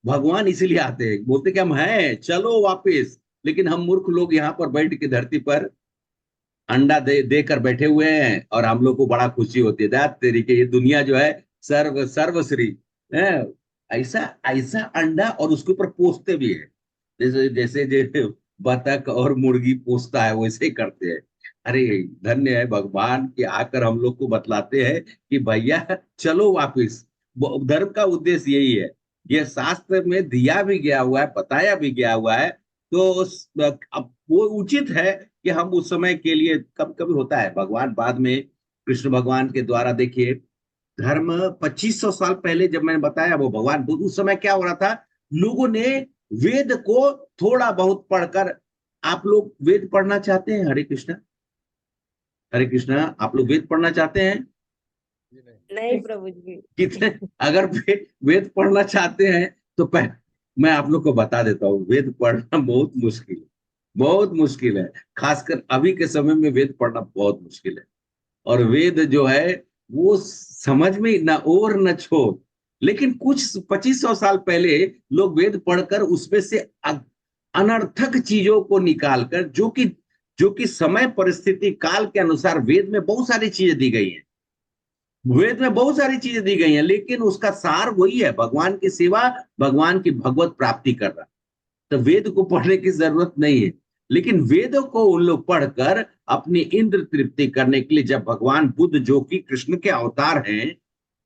भगवान इसीलिए आते हैं, बोलते कि हम हैं, चलो वापिस। लेकिन हम मूर्ख लोग यहाँ पर बैठ के धरती पर अंडा देकर बैठे हुए हैं और हम लोग को बड़ा खुशी होती है, दैट तेरी के ये दुनिया जो है सर्वश्री है। ऐसा ऐसा अंडा, और उसके ऊपर पोसते भी है, जैसे जैसे जो बतख और मुर्गी पोसता है वैसे ही करते हैं। अरे धन्य है भगवान कि आकर हम लोग को बतलाते हैं कि भैया चलो वापिस। धर्म का उद्देश्य यही है, ये शास्त्र में दिया भी गया हुआ है, बताया भी गया हुआ है। तो अब वो उचित है कि हम उस समय के लिए, कभी कभी होता है भगवान बाद में कृष्ण भगवान के द्वारा, देखिए धर्म 2500 साल पहले जब मैंने बताया वो भगवान बुद्ध, उस समय क्या हो रहा था, लोगों ने वेद को थोड़ा बहुत पढ़कर, आप लोग वेद पढ़ना चाहते हैं? हरे कृष्णा, हरे कृष्णा, आप लोग वेद पढ़ना चाहते हैं? जी नहीं। नहीं प्रभु जी। कितने अगर वेद पढ़ना चाहते हैं तो मैं आप लोग को बता देता हूँ, वेद पढ़ना बहुत मुश्किल है, बहुत मुश्किल है। खासकर अभी के समय में वेद पढ़ना बहुत मुश्किल है। और वेद जो है वो समझ में न और न छोड़, लेकिन कुछ 2500 साल पहले लोग वेद पढ़कर उसमें से अनर्थक चीजों को निकालकर, जो कि समय परिस्थिति काल के अनुसार वेद में बहुत सारी चीजें दी गई हैं, वेद में बहुत सारी चीजें दी गई हैं, लेकिन उसका सार वही है, भगवान की सेवा, भगवान की भगवत प्राप्ति करना। तो वेद को पढ़ने की जरूरत नहीं है, लेकिन वेदों को उन लोग पढ़कर अपनी इंद्र तृप्ति करने के लिए, जब भगवान बुद्ध जो कि कृष्ण के अवतार हैं,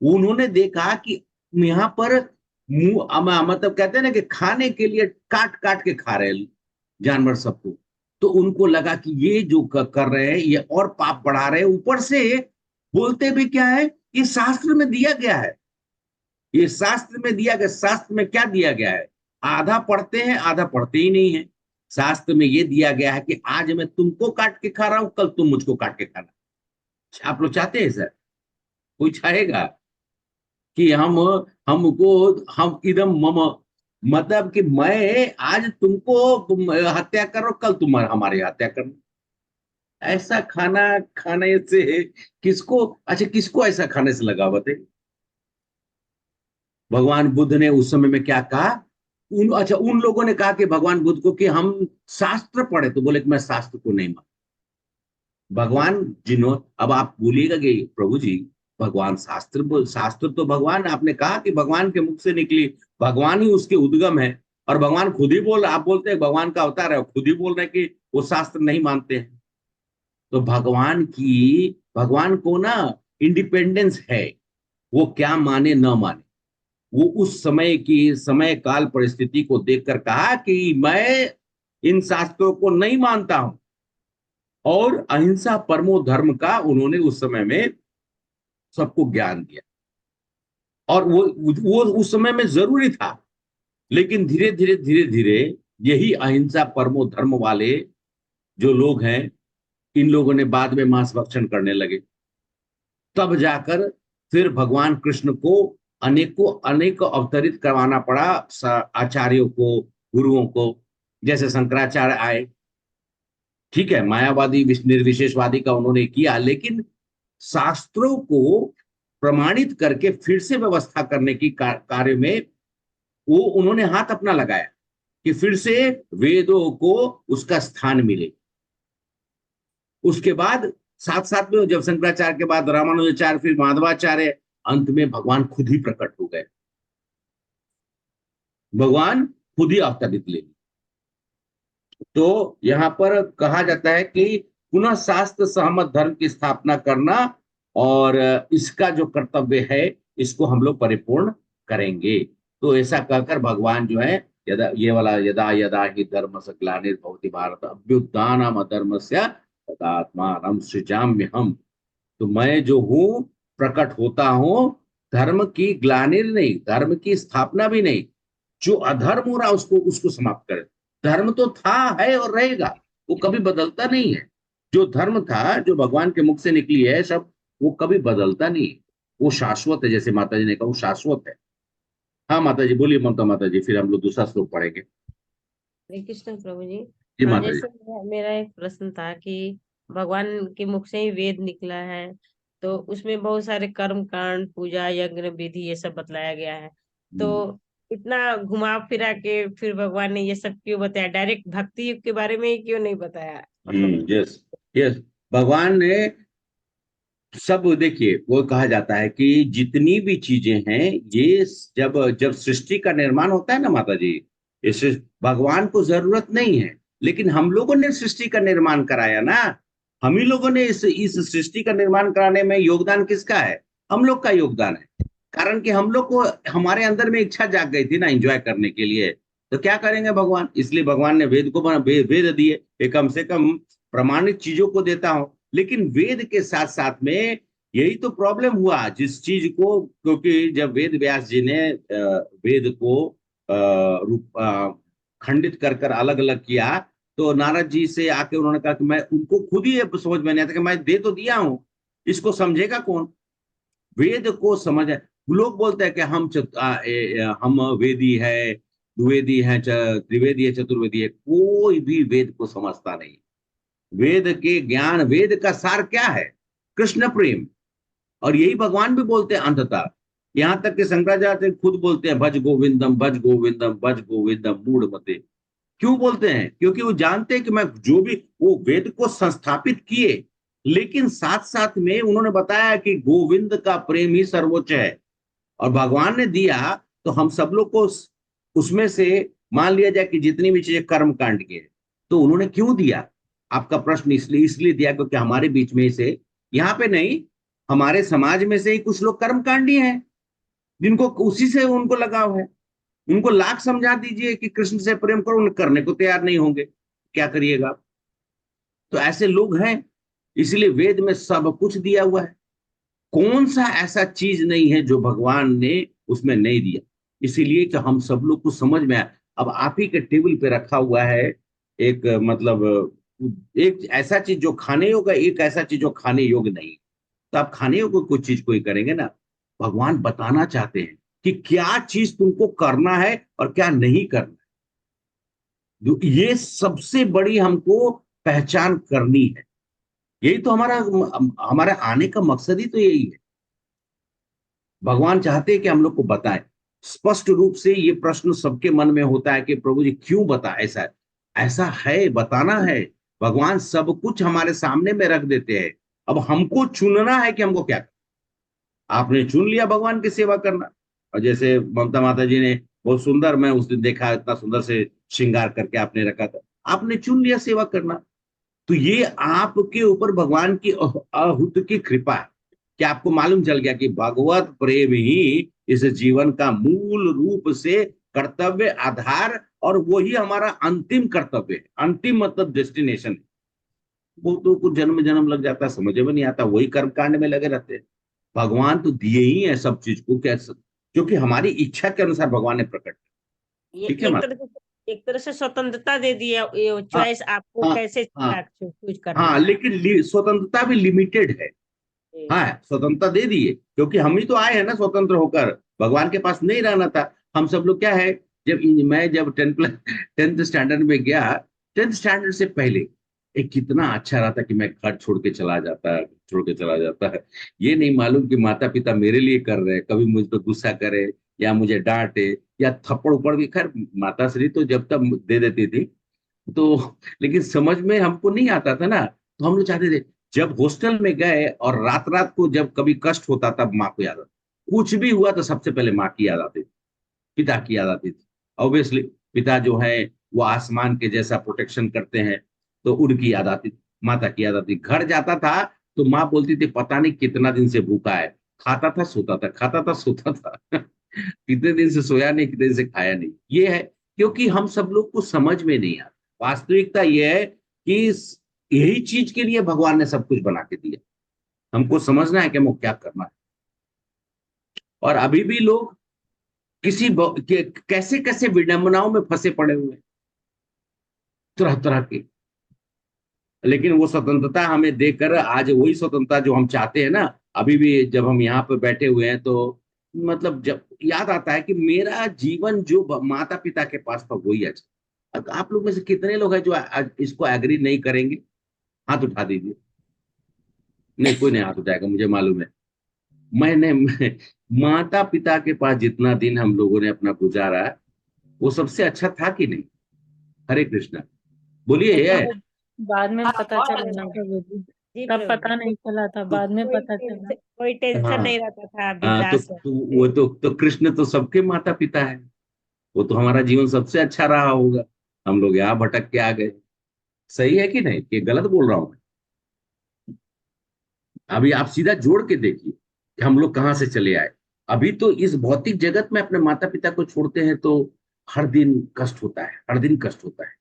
उन्होंने देखा कि यहाँ पर मतलब कहते हैं ना कि खाने के लिए काट काट के खा रहे हैं जानवर सबको, तो उनको लगा कि ये जो कर रहे हैं ये और पाप बढ़ा रहे हैं, ऊपर से बोलते भी क्या है, ये शास्त्र में दिया गया है, ये शास्त्र में दिया गया। शास्त्र में क्या दिया गया है, आधा पढ़ते हैं आधा पढ़ते ही नहीं है। शास्त्र में ये दिया गया है कि आज मैं तुमको काट के खा रहा हूं, कल तुम मुझको काट के खाना। आप लोग चाहते हैं सर? कोई चाहेगा कि हम इदम मम, मतलब कि मैं आज तुम हत्या करो, कल तुम हमारी हत्या करना। ऐसा खाना खाने से किसको, अच्छा किसको ऐसा खाने से लगा बताइए? भगवान बुद्ध ने उस समय में क्या कहा, उन लोगों ने कहा कि भगवान बुद्ध को कि हम शास्त्र पढ़े, तो बोले कि मैं शास्त्र को नहीं मान। भगवान अब आप बोलिएगा कि प्रभु जी भगवान शास्त्र तो भगवान, आपने कहा कि भगवान के मुख से निकली, भगवान ही उसके उद्गम है, और भगवान खुद ही आप बोलते हैं भगवान का अवतार है, खुद ही बोल रहे हैं कि वो शास्त्र नहीं मानते हैं। तो भगवान को ना इंडिपेंडेंस है, वो क्या माने न माने, वो उस समय काल परिस्थिति को देखकर कहा कि मैं इन शास्त्रों को नहीं मानता हूं, और अहिंसा परमो धर्म का उन्होंने उस समय में सबको ज्ञान दिया। और वो उस समय में जरूरी था, लेकिन धीरे धीरे धीरे धीरे यही अहिंसा परमो धर्म वाले जो लोग हैं, इन लोगों ने बाद में मांस भक्षण करने लगे। तब फिर भगवान कृष्ण को अनेकों अवतरित करवाना पड़ा आचार्यों को, गुरुओं को, जैसे शंकराचार्य आए, ठीक है, मायावादी निर्विशेषवादी का उन्होंने किया, लेकिन शास्त्रों को प्रमाणित करके फिर से व्यवस्था करने की कार्य में वो उन्होंने हाथ अपना लगाया कि फिर से वेदों को उसका स्थान मिले। उसके बाद साथ साथ में जब शंकराचार्य के बाद रामानुजाचार्य, फिर माधवाचार्य, अंत में भगवान खुद ही प्रकट हो गए, भगवान खुद ही अवतरित ले। तो यहाँ पर कहा जाता है कि पुनः शास्त्र सहमत धर्म की स्थापना करना, और इसका जो कर्तव्य है इसको हम लोग परिपूर्ण करेंगे। तो ऐसा कहकर भगवान जो है यदा यदा ही धर्म से ग्लानिर्भवति भारत अभ्युत्थानम् अधर्मस्य तदात्मानं सृजाम्यहम्। तो मैं जो हूं प्रकट होता हूं, धर्म की ग्लानि नहीं, धर्म की स्थापना भी नहीं, जो अधर्म हो रहा उसको समाप्त करे। धर्म तो था, है और रहेगा, वो कभी बदलता नहीं है। जो धर्म था, जो भगवान के मुख से निकली है सब, वो कभी बदलता नहीं है, वो शाश्वत है। जैसे माता जी ने कहा वो शाश्वत है। हाँ माता जी बोलिए, ममता माता जी, फिर हम लोग दूसरा श्लोक पढ़ेंगे। हरे कृष्ण प्रभु जी। जी माता जी। जैसे मेरा एक प्रश्न था कि भगवान के मुख से ही वेद निकला है, तो उसमें बहुत सारे कर्म कांड, पूजा, यज्ञ, विधि ये सब बतलाया गया है। तो इतना घुमा फिरा के फिर भगवान ने ये सब क्यों बताया? डायरेक्ट भक्ति युग के बारे में ही क्यों नहीं बताया? मतलब यस यस, भगवान ने सब, देखिए वो कहा जाता है कि जितनी भी चीजें हैं ये जब जब सृष्टि का निर्माण होता है ना माता जी, इस भगवान को जरूरत नहीं है, लेकिन हम लोगों ने सृष्टि का निर्माण कराया ना। हम ही लोगों ने इस सृष्टि का निर्माण कराने में योगदान किसका है? हम लोग का योगदान है। कारण कि हम लोग को, हमारे अंदर में इच्छा जाग गई थी ना एंजॉय करने के लिए, तो क्या करेंगे भगवान? इसलिए भगवान ने वेद को वेद दिए, ये कम से कम प्रमाणित चीजों को देता हूं। लेकिन वेद के साथ साथ में यही तो प्रॉब्लम हुआ जिस चीज को, क्योंकि जब वेद व्यास जी ने वेद को खंडित कर कर अलग अलग किया, तो नारद जी से आके उन्होंने कहा कि मैं, उनको खुद ही ये समझ में नहीं आता कि मैं दे तो दिया हूं, इसको समझेगा कौन? वेद को समझ, लोग बोलते हैं कि हम वेदी है, द्विवेदी है, त्रिवेदी है, चतुर्वेदी है, कोई भी वेद को समझता नहीं। वेद के ज्ञान, वेद का सार क्या है? कृष्ण प्रेम। और यही भगवान भी बोलते हैं अंततः, यहां तक कि शंकराचार्य खुद बोलते हैं भज गोविंदम भज गोविंदम भज गोविंदम मूढ़ मते। क्यों बोलते हैं? क्योंकि वो जानते हैं कि मैं जो भी, वो वेद को संस्थापित किए, लेकिन साथ साथ में उन्होंने बताया कि गोविंद का प्रेम ही सर्वोच्च है, और भगवान ने दिया तो हम सब लोग को उसमें से मान लिया जाए कि जितनी भी चीजें कर्म कांड की है, तो उन्होंने क्यों दिया? आपका प्रश्न इसलिए दिया क्योंकि हमारे बीच में से, यहाँ पे नहीं, हमारे समाज में से ही कुछ लोग कर्मकांडी हैं, जिनको उसी से उनको लगाव है। उनको लाख समझा दीजिए कि कृष्ण से प्रेम करो, उन्हें करने को तैयार नहीं होंगे, क्या करिएगा? तो ऐसे लोग हैं, इसलिए वेद में सब कुछ दिया हुआ है। कौन सा ऐसा चीज नहीं है जो भगवान ने उसमें नहीं दिया? इसीलिए कि हम सब लोग को समझ में आए। अब आप ही के टेबल पे रखा हुआ है एक, मतलब एक ऐसा चीज जो खाने योग्य, एक ऐसा चीज जो खाने योग्य नहीं, तो आप खाने योग्य कुछ चीज को ही करेंगे ना। भगवान बताना चाहते हैं कि क्या चीज तुमको करना है और क्या नहीं करना है। ये सबसे बड़ी हमको पहचान करनी है। यही तो हमारा आने का मकसद ही तो यही है। भगवान चाहते हैं कि हम लोग को बताएं स्पष्ट रूप से। ये प्रश्न सबके मन में होता है कि प्रभु जी क्यों बता, ऐसा ऐसा है, बताना है। भगवान सब कुछ हमारे सामने में रख देते हैं, अब हमको चुनना है कि हमको क्या करना। आपने चुन लिया भगवान की सेवा करना, और जैसे ममता माता जी ने बहुत सुंदर, मैं उस दिन देखा इतना सुंदर से श्रृंगार करके आपने रखा था, आपने चुन लिया सेवा करना। तो ये आपके ऊपर भगवान की अहूत की कृपा है कि आपको मालूम चल गया कि भगवत प्रेम ही इस जीवन का मूल रूप से कर्तव्य आधार, और वही हमारा अंतिम कर्तव्य है। अंतिम मतलब डेस्टिनेशन है। वो तो कुछ जन्म जन्म लग जाता है, समझ में नहीं आता, वही कर्म कांड में लगे रहते हैं। भगवान तो दिए ही है सब चीज को, कैसे, क्योंकि हमारी इच्छा के अनुसार भगवान ने प्रकट किया। ये ठीक है माता? एक तरह से स्वतंत्रता दे दी है, ये हाँ चॉइस आपको हाँ कैसे हाँ चूज करना हाँ, है। लेकिन स्वतंत्रता भी लिमिटेड है। हाँ, स्वतंत्रता दे दी है, क्योंकि हम ही तो आए हैं ना स्वतंत्र होकर। भगवान के पास नहीं रहना था। हम सब लोग क्या है, मैं जब 10th स्टैंडर्ड में गया, 10th स्टैंडर्ड से पहले एक कितना अच्छा रहा था कि मैं घर छोड़ के चला जाता है। ये नहीं मालूम कि माता पिता मेरे लिए कर रहे हैं, कभी मुझ पर गुस्सा करे या मुझे डांटे या थप्पड़ उप्पड़ भी। खैर माता श्री तो जब तक दे देती थी तो, लेकिन समझ में हमको नहीं आता था ना, तो हम लोग चाहते थे जब हॉस्टल में गए और रात रात को जब कभी कष्ट होता तब माँ को याद आता। कुछ भी हुआ तो सबसे पहले माँ की याद आती थी, पिता की याद आती थी। ऑब्वियसली पिता जो है वो आसमान के जैसा प्रोटेक्शन करते हैं, तो उनकी याद आती थी, माता की याद आती। घर जाता था तो माँ बोलती थी पता नहीं कितना दिन से भूखा है, खाता था सोता था, खाता था सोता था कितने दिन से सोया नहीं, कितने दिन से खाया नहीं। ये है क्योंकि हम सब लोग को समझ में नहीं आता। वास्तविकता यह है कि यही चीज के लिए भगवान ने सब कुछ बना के दिया। हमको समझना है कि हमको क्या करना है। और अभी भी लोग कैसे कैसे विडंबनाओं में फंसे पड़े हुए हैं, तरह तरह के। लेकिन वो स्वतंत्रता हमें देकर आज वही स्वतंत्रता जो हम चाहते हैं ना, अभी भी जब हम यहाँ पे बैठे हुए हैं तो मतलब जब याद आता है कि मेरा जीवन जो माता पिता के पास था वही अच्छा। अब आप लोग में से कितने लोग हैं जो इसको एग्री नहीं करेंगे? हाथ उठा दीजिए। नहीं, कोई नहीं हाथ उठाएगा, मुझे मालूम है। माता पिता के पास जितना दिन हम लोगों ने अपना गुजारा, वो सबसे अच्छा था कि नहीं? हरे कृष्णा, बोलिए। लेकिन ये वो बाद में पता चला ना प्रभु जी। जी तब प्रभु पता नहीं चला था, बाद में पता चला। कोई टेंशन हाँ नहीं रहता था हाँ, बिंदास तो वो तो कृष्ण तो सबके माता पिता है। वो तो हमारा जीवन सबसे अच्छा रहा होगा। हम लोग यहाँ भटक के आ गए। सही है कि नहीं, कि गलत बोल रहा हूं मैं? अभी आप सीधा जोड़ के देखिए कि हम लोग कहाँ से चले आए। अभी तो इस भौतिक जगत में अपने माता पिता को छोड़ते हैं तो हर दिन कष्ट होता है, हर दिन कष्ट होता है।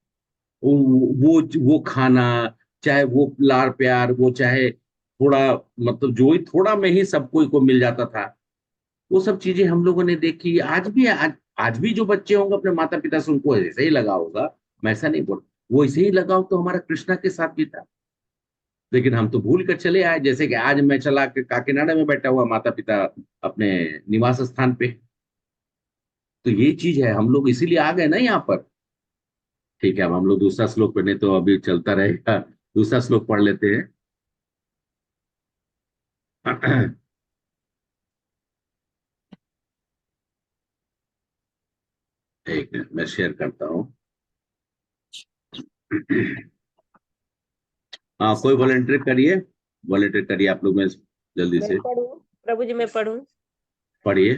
वो खाना, चाहे वो लाड़ प्यार, वो चाहे थोड़ा, मतलब जो ही थोड़ा में ही सब कोई को मिल जाता था, वो सब चीजें हम लोगों ने देखी। आज भी जो बच्चे होंगे अपने माता पिता से उनको ऐसे ही लगा होगा। मैं ऐसा नहीं बोल, वो ऐसे ही लगाव तो हमारा कृष्णा के साथ भी था। लेकिन हम तो भूल कर चले आए। जैसे कि आज मैं चला के काकीनाडा में बैठा हुआ, माता पिता अपने निवास स्थान पे। तो ये चीज है, हम लोग इसीलिए आ गए ना यहाँ पर। ठीक है, अब हम लोग दूसरा श्लोक पढ़ने तो अभी चलता रहेगा। दूसरा श्लोक पढ़ लेते हैं। एक मिनट मैं शेयर करता हूँ। हाँ, कोई वॉलेंटियर करिए, वॉलेंटियर करिए आप लोग में जल्दी मैं से। पढ़ूं प्रभु जी, मैं पढ़ूं? पढ़िए,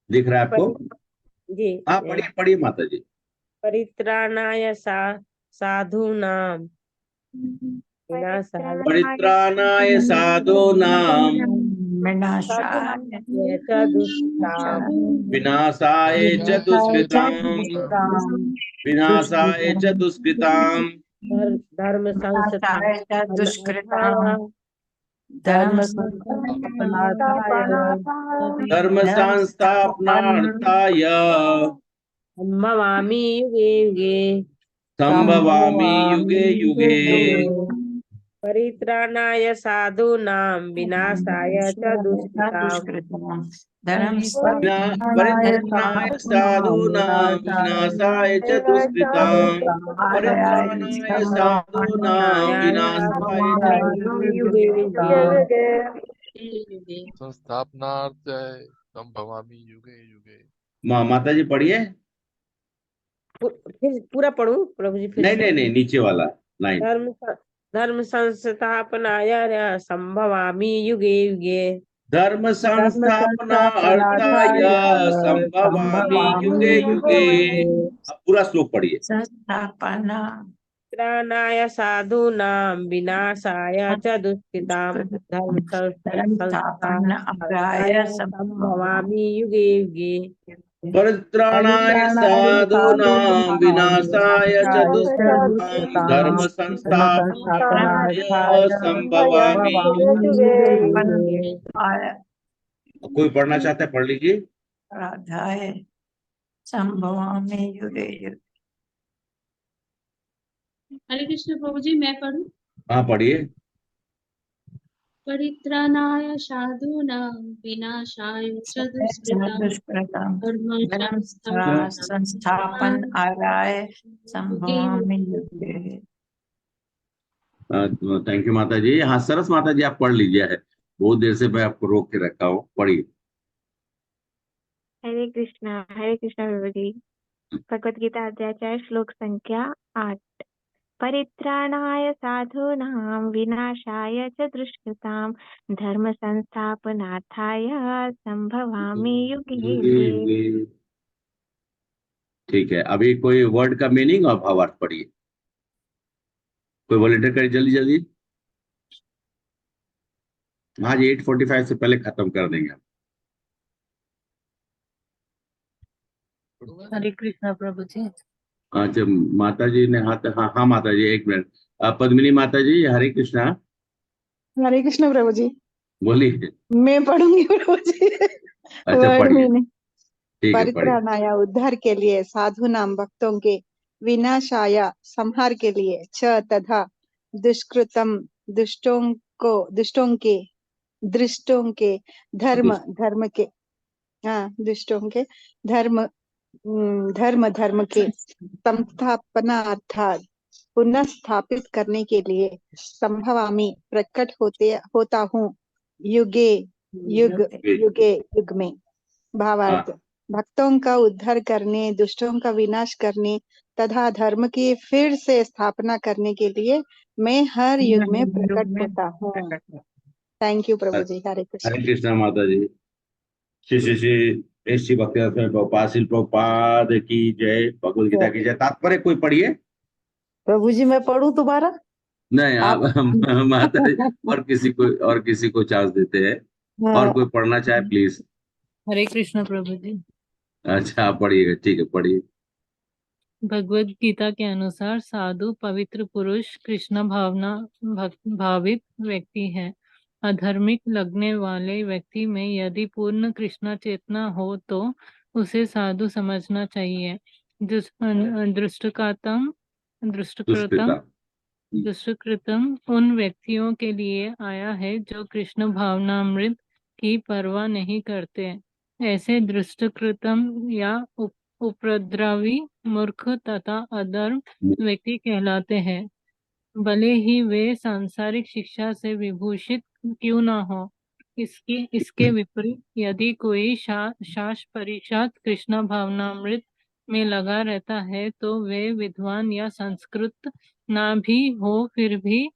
दिख रहा है आपको? जी हाँ, पढ़िए पढ़िए माता जी। परित्राणाय साधूनां विनाशाय परित्राणाय साधूनां संहाराय च दुष्कृताम् विनाशाय च दुष्कृताम् विनाशाय च दुष्कृताम् धर्म संस्थापनार्थाय धर्म संस्थापनार्थाय धर्म संस्थापनार्थाय संभवामि युगे युगे संभवामि युगे युगे। परित्राणाय साधूनां विनाशाय च दुष्कृताम् परित्राणाय साधूनां विनाशाय च दुष्कृताम् परित्राणाय साधूनां विनाशाय च युगे युगे संस्थापनार्थाय संभवामि युगे युगे। माता जी पढ़िए। फिर पूरा पढ़ूं प्रभु जी? फिर नहीं से नहीं नहीं, नीचे वाला लाइन। धर्म संस्थापनाय संभवामि युगे युगे धर्म संस्थापनार्थाय संभवामि युगे युगे। अब पूरा श्लोक पढ़िए। परित्राणाय साधूनां विनाशाय च दुष्कृताम् धर्म संस्थापनाय संभवामि युगे युगे। परित्राणाय साधूनां विनाशाय च दुष्कृतां धर्म संस्थापनाय संभवामि। कोई पढ़ना चाहता है पढ़ लीजिए। संभवामि युगे युगे। हरे कृष्ण प्रभु जी, मैं पढ़ूं? हाँ पढ़िए। परित्राणाय साधूनां विनाशाय च दुष्कृतां धर्म संस्थापन आराय संभवामि युगे। थैंक यू माता जी। हाँ सरस माता जी, आप पढ़ लीजिए। है बहुत देर से मैं आपको रोक के रखा हूँ, पढ़िए। हरे कृष्णा प्रभु जी। भगवत गीता अध्याय 4 श्लोक संख्या 8। परित्राणाय साधूनां विनाशाय च दुष्कृतां धर्म संस्थापनार्थाय संभवामि युगे युगे। ठीक है, अभी कोई वर्ड का मीनिंग और भावार्थ पढ़िए। कोई वॉलंटियर करिए जल्दी जल्दी। आज 8:45 से पहले खत्म कर देंगे हम। हरे कृष्णा प्रभु जी। अच्छा, माता जी ने हाथ, हाँ हाँ माता जी एक मिनट। पद्मिनी माता जी, हरे कृष्णा। हरे कृष्ण प्रभु जी। बोलिए। मैं पढ़ूंगी प्रभु जी। अच्छा वर्ड पढ़िए, मीनिंग। ठीक है पढ़िए। परित्राणाय उद्धार के लिए, साधु नाम भक्तों के, विनाशाय संहार के लिए, च तथा दुष्कृतम दुष्टों के धर्म धर्म के, हाँ दुष्टों के धर्म धर्म के संस्थापनार्थात पुनः स्थापित करने के लिए, संभवामि प्रकट होता हूँ, युगे युग में। भावार्थ: हाँ भक्तों का उद्धार करने, दुष्टों का विनाश करने तथा धर्म की फिर से स्थापना करने के लिए मैं हर युग में प्रकट होता हूँ। थैंक यू प्रभु जी। हरे कृष्ण। हरे कृष्णा माता जी। श्री श्री श्री श्री भक्तिवेदांत स्वामी प्रभुपाद श्रील प्रभुपाद की जय। भगवद गीता की जय। तात्पर्य कोई पढ़िए। प्रभु जी मैं पढ़ूं दोबारा? नहीं, आप आप माता जी और किसी को चांस देते हैं। और कोई पढ़ना चाहे प्लीज। हरे कृष्ण प्रभु जी। अच्छा, आप पढ़िएगा, ठीक है, पढ़िए। भगवत गीता के अनुसार साधु पवित्र पुरुष कृष्ण भावित व्यक्ति है। अधार्मिक लगने वाले व्यक्ति में यदि पूर्ण कृष्ण चेतना हो तो उसे साधु समझना चाहिए। दुष्टकृतम दुष्कृता। दुष्कृतम उन व्यक्तियों के लिए आया है जो कृष्ण भावनामृत की परवाह नहीं करते। ऐसे दुष्टकृतम या उपद्रवी, मूर्ख तथा अधर्म व्यक्ति कहलाते हैं, भले ही वे सांसारिक शिक्षा से विभूषित क्यों न हो। इसके विपरीत यदि कोई शास परिषद कृष्ण भावनामृत में लगा रहता है तो वे विद्वान या संस्कृत ना भी हो फिर भी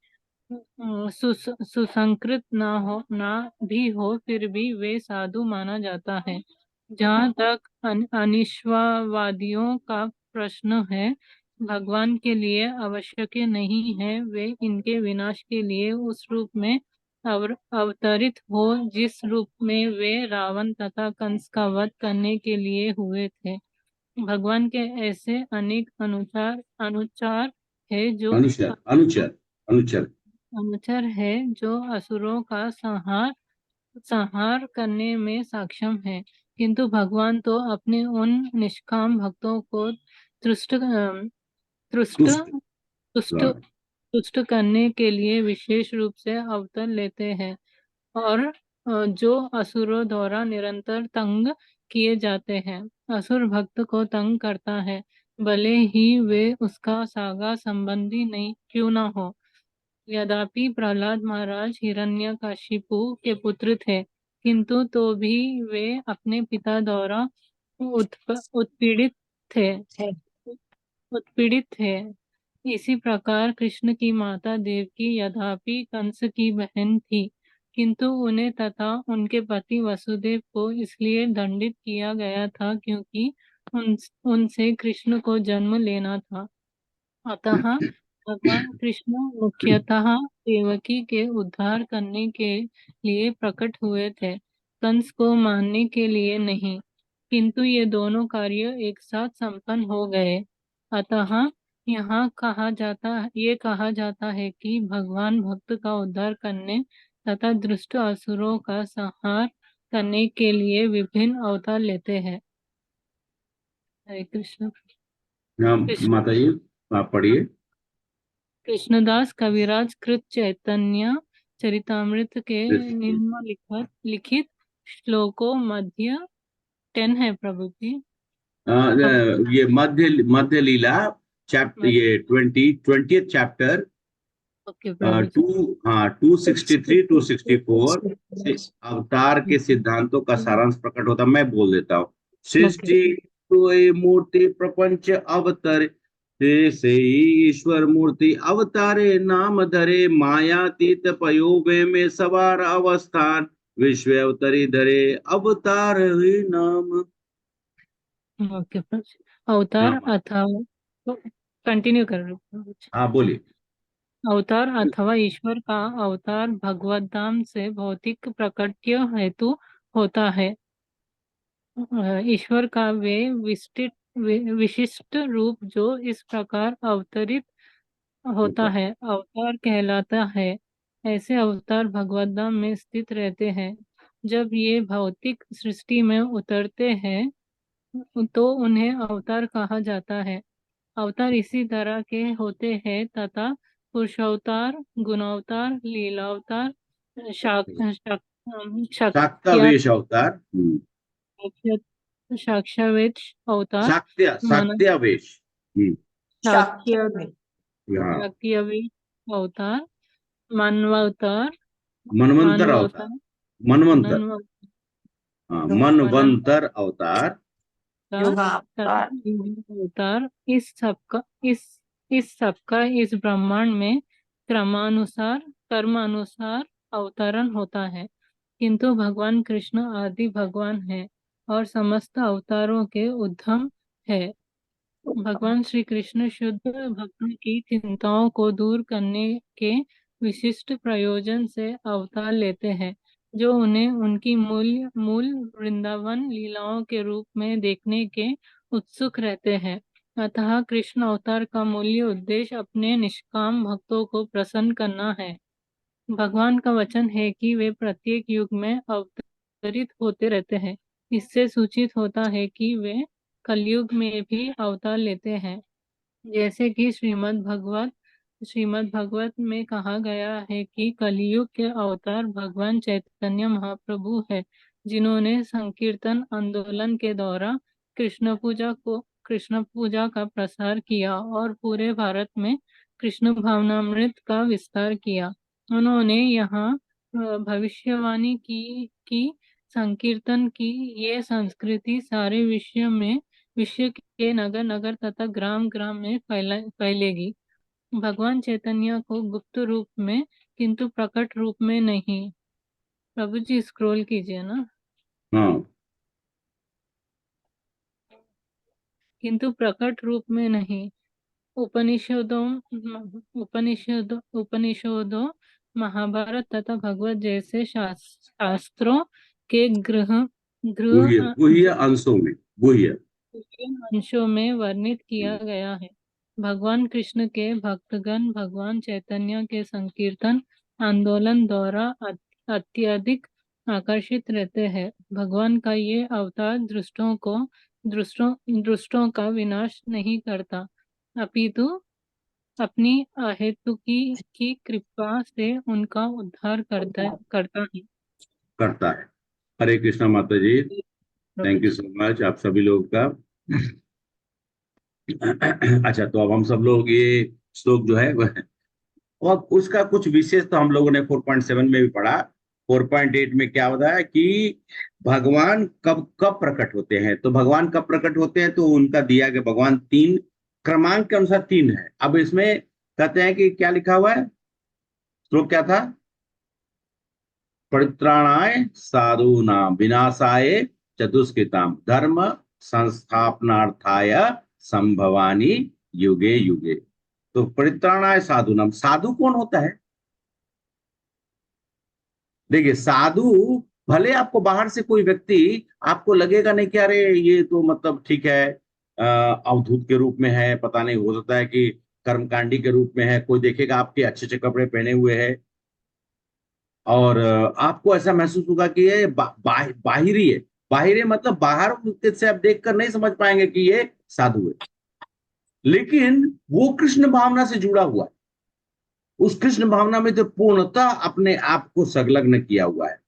सुसंस्कृत ना भी हो फिर भी वे साधु माना जाता है। जहाँ तक अनिश्वरवादियों का प्रश्न है, भगवान के लिए आवश्यक नहीं है वे इनके विनाश के लिए उस रूप में अवतरित हो जिस रूप में वे रावण तथा कंस का वध करने के लिए हुए थे। भगवान के ऐसे अनेक अनुचार है जो अनुचर है जो असुरों का संहार करने में सक्षम है, किंतु भगवान तो अपने उन निष्काम भक्तों को तुष्ट तुष्ट करने के लिए विशेष रूप से अवतार लेते हैं और जो असुरों द्वारा निरंतर तंग किए जाते हैं। असुर भक्त को तंग करता है, भले ही वे उसका सागा संबंधी नहीं क्यों ना हो। यद्यपि प्रहलाद महाराज हिरण्यकशिपु के पुत्र थे, किंतु तो भी वे अपने पिता द्वारा उत्पीड़ित थे। इसी प्रकार कृष्ण की माता देवकी यद्यपि कंस की बहन थी, किंतु उन्हें तथा उनके पति वसुदेव को इसलिए दंडित किया गया था क्योंकि उनसे कृष्ण को जन्म लेना था। अतः भगवान कृष्ण मुख्यतः देवकी के उद्धार करने के लिए प्रकट हुए थे, कंस को मारने के लिए नहीं। किंतु ये दोनों कार्य एक साथ संपन्न हो गए। अतः यहाँ कहा जाता है कि भगवान भक्त का उद्धार करने तथा दुष्ट असुरों का संहार करने के लिए विभिन्न अवतार लेते हैं। हरे कृष्ण। माता जी आप पढ़िए। कृष्णदास कविराज कृत चैतन्य चरितामृत के निम्नलिखित श्लोकों मध्य 10 है प्रभु जी। ये मध्य लीला चैप्टर, ये 20th चैप्टर, ओके प्रभु जी। 263 264 से अवतार के सिद्धांतों का सारांश प्रकट होता। मैं बोल देता हूँ। सृष्टि कोई मूर्ति प्रपंच अवतर से ईश्वर मूर्ति अवतारे नाम धरे मायातीत पयोगे में सवार अवस्थान विश्व अवतरी धरे अवतार ही नाम। ओके प्रभु जी। अवतार अथवा कंटिन्यू कर रहे प्रभु जी। हाँ बोलिए। अवतार अथवा ईश्वर का अवतार भगवत धाम से भौतिक प्रकट्य हेतु होता है। ईश्वर का वे विशिष्ट रूप जो इस प्रकार अवतरित होता है अवतार कहलाता है। ऐसे अवतार भगवत धाम में स्थित रहते हैं। जब ये भौतिक सृष्टि में उतरते हैं तो उन्हें अवतार कहा जाता है। अवतार इसी तरह के होते हैं तथा पुरुषावतार, गुणावतार, लीलावतार, शाक्तावेश अवतार, साक्षावेश अवतार, शाक्तावेश, शाक्तावेश अवतार, मानवावतार, मनवंतर अवतार, मनवंतर अवतार, तथा युगा अवतार इस सबका इस ब्रह्मांड में कर्मानुसार अवतरण होता है। किंतु भगवान कृष्ण आदि भगवान है और समस्त अवतारों के उद्गम है। भगवान श्री कृष्ण शुद्ध भक्तों की चिंताओं को दूर करने के विशिष्ट प्रयोजन से अवतार लेते हैं, जो उन्हें उनकी मूल वृंदावन लीलाओं के रूप में देखने के उत्सुक रहते हैं। अतः कृष्ण अवतार का मूल्य उद्देश्य अपने निष्काम भक्तों को प्रसन्न करना है। भगवान का वचन है कि वे प्रत्येक युग में अवतरित होते रहते हैं। इससे सूचित होता है कि वे कलयुग में भी अवतार लेते हैं, जैसे कि श्रीमद् भागवत में कहा गया है कि कलयुग के अवतार भगवान चैतन्य महाप्रभु है, जिन्होंने संकीर्तन आंदोलन के द्वारा कृष्ण पूजा का प्रसार किया और पूरे भारत में कृष्ण भावनामृत का विस्तार किया। उन्होंने यहाँ भविष्यवाणी की कि संकीर्तन की ये संस्कृति सारे विश्व के नगर नगर तथा ग्राम ग्राम में फैलेगी। भगवान चैतन्य को गुप्त रूप में किंतु प्रकट रूप में नहीं। प्रभु जी स्क्रॉल कीजिए ना। हाँ, किंतु प्रकट रूप में नहीं। उपनिषदों महाभारत तथा भगवत जैसे शास्त्रों के गुह्य अंशों में वर्णित किया गया है। भगवान कृष्ण के भक्तगण भगवान चैतन्य के संकीर्तन आंदोलन द्वारा अत्यधिक आकर्षित रहते हैं। भगवान का ये अवतार दुष्टों का विनाश नहीं करता, अपितु अपनी अहेतुकी कृपा से उनका उद्धार करता है। हरे कृष्णा माता जी, थैंक यू सो मच आप सभी लोग का। अच्छा, तो अब हम सब लोग ये श्लोक जो है और उसका कुछ विशेष तो हम लोगों ने 4.7 में भी पढ़ा। 4.8 में क्या बताया कि भगवान कब कब प्रकट होते हैं। तो भगवान कब प्रकट होते हैं, तो उनका दिया गया भगवान 3 क्रमांक के अनुसार 3 है। अब इसमें कहते हैं कि क्या लिखा हुआ है, श्लोक क्या था, परित्राणाय साधूनां विनाशाय चतुष्कृतां धर्म संस्थापनार्थाय संभवानि युगे युगे। तो परित्राणाय साधूनां, साधु कौन होता है? देखिए, साधु भले आपको बाहर से कोई व्यक्ति आपको लगेगा नहीं कि अरे ये तो मतलब ठीक है अवधूत के रूप में है, पता नहीं, हो सकता है कि कर्मकांडी के रूप में है। कोई देखेगा आपके अच्छे अच्छे कपड़े पहने हुए है और आपको ऐसा महसूस होगा कि ये बाहिरी है। बाहिरी मतलब बाहर से आप देखकर नहीं समझ पाएंगे कि ये साधु है, लेकिन वो कृष्ण भावना से जुड़ा हुआ है। उस कृष्ण भावना में तो पूर्णतः अपने आप को संलग्न किया हुआ है,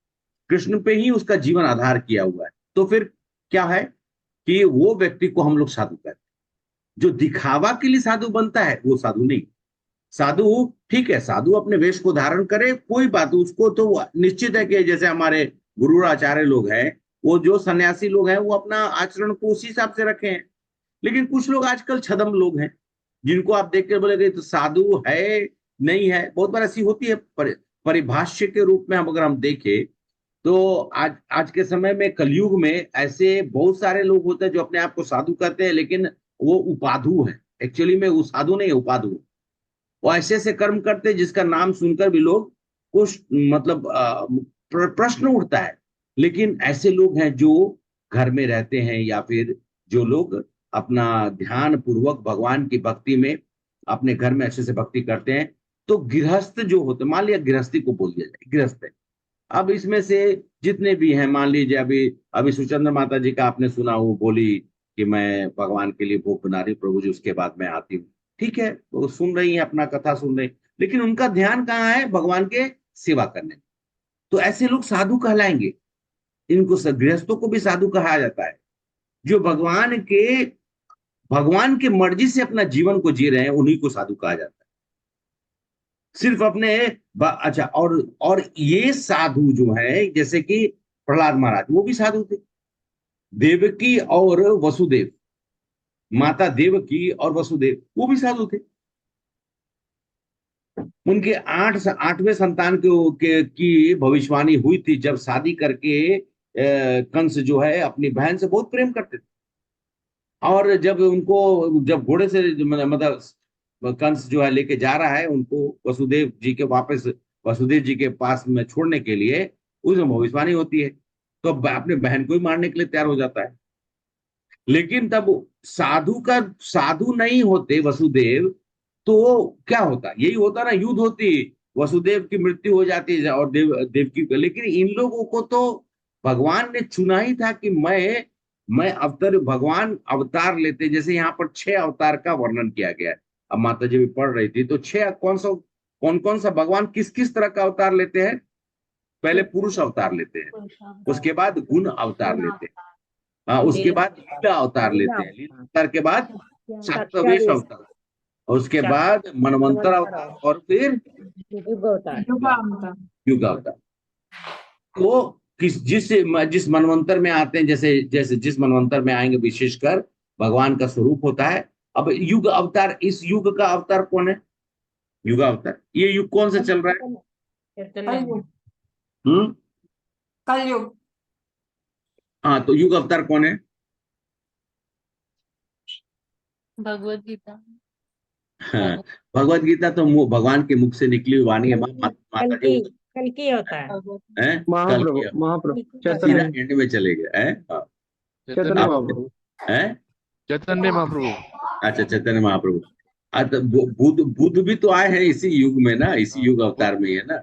कृष्ण पे ही उसका जीवन आधार किया हुआ है। तो फिर क्या है कि वो व्यक्ति को हम लोग साधु कहते हैं। जो दिखावा के लिए साधु बनता है वो साधु नहीं। साधु ठीक है, साधु अपने वेश को धारण करे, कोई बात, उसको तो निश्चित है कि जैसे हमारे गुरु आचार्य लोग हैं, वो जो सन्यासी लोग हैं वो अपना आचरण को उसी हिसाब से रखे हैं। लेकिन कुछ लोग आजकल छदम लोग हैं, जिनको आप देख के बोलेगे तो साधु है नहीं है। बहुत बार ऐसी होती है। परिभाष्य के रूप में अगर हम देखें तो आज के समय में कलयुग में ऐसे बहुत सारे लोग होते हैं जो अपने आप को साधु कहते हैं, लेकिन वो उपाधु है। एक्चुअली में वो साधु नहीं है, उपाधु। वो ऐसे ऐसे कर्म करते हैं जिसका नाम सुनकर भी लोग कुछ मतलब प्रश्न उठता है। लेकिन ऐसे लोग हैं जो घर में रहते हैं या फिर जो लोग अपना ध्यान पूर्वक भगवान की भक्ति में अपने घर में अच्छे से भक्ति करते हैं। तो गृहस्थ जो होते, मान लिया गृहस्थी को बोल दिया जाए, गृहस्थ है। अब इसमें से जितने भी हैं, मान लीजिए अभी सुचंद्र माता जी का आपने सुना, वो बोली कि मैं भगवान के लिए भोग बना रही हूँ प्रभु जी, उसके बाद मैं आती हूँ। ठीक है, वो सुन रही है, अपना कथा सुन रही, लेकिन उनका ध्यान कहाँ है? भगवान के सेवा करने में। तो ऐसे लोग साधु कहलाएंगे। इनको गृहस्थों को भी साधु कहा जाता है। जो भगवान के मर्जी से अपना जीवन को जी रहे हैं, उन्हीं को साधु कहा जाता है। सिर्फ अपने अच्छा, और ये साधु जो है, जैसे कि प्रहलाद महाराज, वो भी साधु थे। देवकी और वसुदेव, माता देवकी और वसुदेव वो भी साधु थे। उनके 8वें संतान की भविष्यवाणी हुई थी जब शादी करके कंस जो है अपनी बहन से बहुत प्रेम करते थे। और जब घोड़े से मतलब कंस जो है लेके जा रहा है उनको वसुदेव जी के पास में छोड़ने के लिए, उसमें भविष्यवाणी होती है, तो अपने बहन को ही मारने के लिए तैयार हो जाता है। लेकिन तब साधु नहीं होते वसुदेव, तो क्या होता, यही होता ना, युद्ध होती, वसुदेव की मृत्यु हो जाती है और देवकी को। लेकिन इन लोगों को तो भगवान ने चुना ही था कि मैं भगवान अवतार लेते, जैसे यहाँ पर 6 अवतार का वर्णन किया गया है। अब माता जी भी पढ़ रही थी, तो 6 कौन कौन सा भगवान किस किस तरह का अवतार लेते हैं? पहले पुरुष अवतार लेते हैं, उसके बाद गुण अवतार लेते हैं, उसके बाद लीला अवतार लेते हैं, लीला अवतार के बाद सप्तवेश अवतार, और उसके बाद मनवंतर अवतार, और फिर युग अवतार। युग अवतार। तो जिस मनवंतर में आते हैं, जैसे जिस मनवंतर में आएंगे विशेषकर भगवान का स्वरूप होता है। अब युग अवतार, इस युग का अवतार कौन है? युग अवतार, ये युग कौन सा चल रहा है? कलयुग। हाँ, तो युग अवतार कौन है? भगवत गीता। हाँ, भगवत गीता तो भगवान के मुख से निकली हुई वाणी है। माता जी कल की होता है महाप्रभु सीधा एंड में चले गए हैं। हाँ, चैतन्य महाप्रभु। चैतन्य महाप्रभु। अच्छा, चैतन्य महाप्रभु। तो बुद्ध भी तो आए हैं इसी युग में ना, इसी युग अवतार में है ना।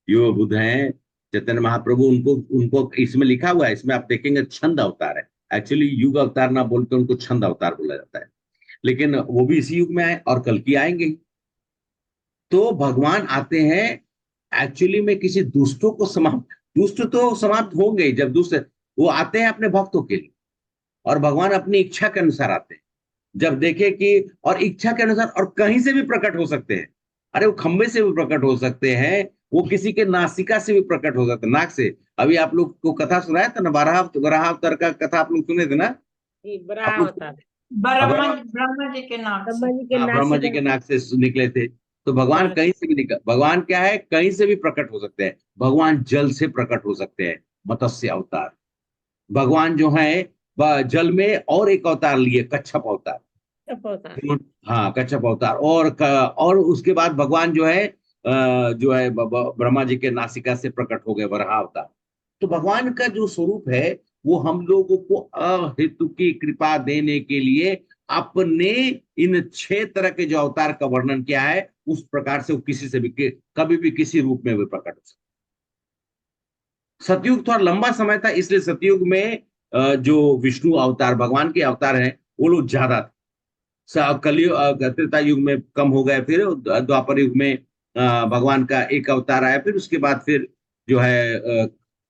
युग बुद्ध हैं, चैतन्य महाप्रभु। उनको इसमें लिखा हुआ है, इसमें आप देखेंगे छंद अवतार है। एक्चुअली युग अवतार ना बोलते उनको छंद अवतार बोला जाता है, लेकिन वो भी इसी युग में आए और कल की आएंगे। तो भगवान आते हैं एक्चुअली में किसी दुष्ट तो समाप्त होंगे जब वो आते हैं अपने भक्तों के लिए, और भगवान अपनी इच्छा के अनुसार आते हैं। जब देखे कि, और इच्छा के अनुसार, और कहीं से भी प्रकट हो सकते हैं। अरे वो खंबे से भी प्रकट हो सकते हैं, वो किसी के नासिका से भी प्रकट हो सकते हैं, नाक से। अभी आप लोग को कथा सुनाया था ना, वराह अवतार का कथा आप लोग सुने थे ना? ब्रह्मा जी के नाक से निकले थे। तो भगवान कहीं से भी निकल, भगवान क्या है, कहीं से भी प्रकट हो सकते हैं। भगवान जल से प्रकट हो सकते हैं, मत्स्य अवतार। भगवान जो है जल में और एक अवतार लिए, कच्छप अवतार। हाँ, कच्छप अवतार। और उसके बाद भगवान जो है ब्रह्मा जी के नासिका से प्रकट हो गए, वराह अवतार। तो भगवान का जो स्वरूप है वो हम लोगों को अहेतु की कृपा देने के लिए अपने इन 6 तरह के जो अवतार का वर्णन किया है, उस प्रकार से वो किसी से भी कभी भी किसी रूप में भी प्रकट हो सकते। सतयुग थोड़ा लंबा समय था, इसलिए सतयुग में जो विष्णु अवतार भगवान के अवतार हैं वो लोग ज्यादा थे। कलयुग त्रेता युग में कम हो गए, फिर द्वापर युग में भगवान का एक अवतार आया, फिर उसके बाद फिर जो है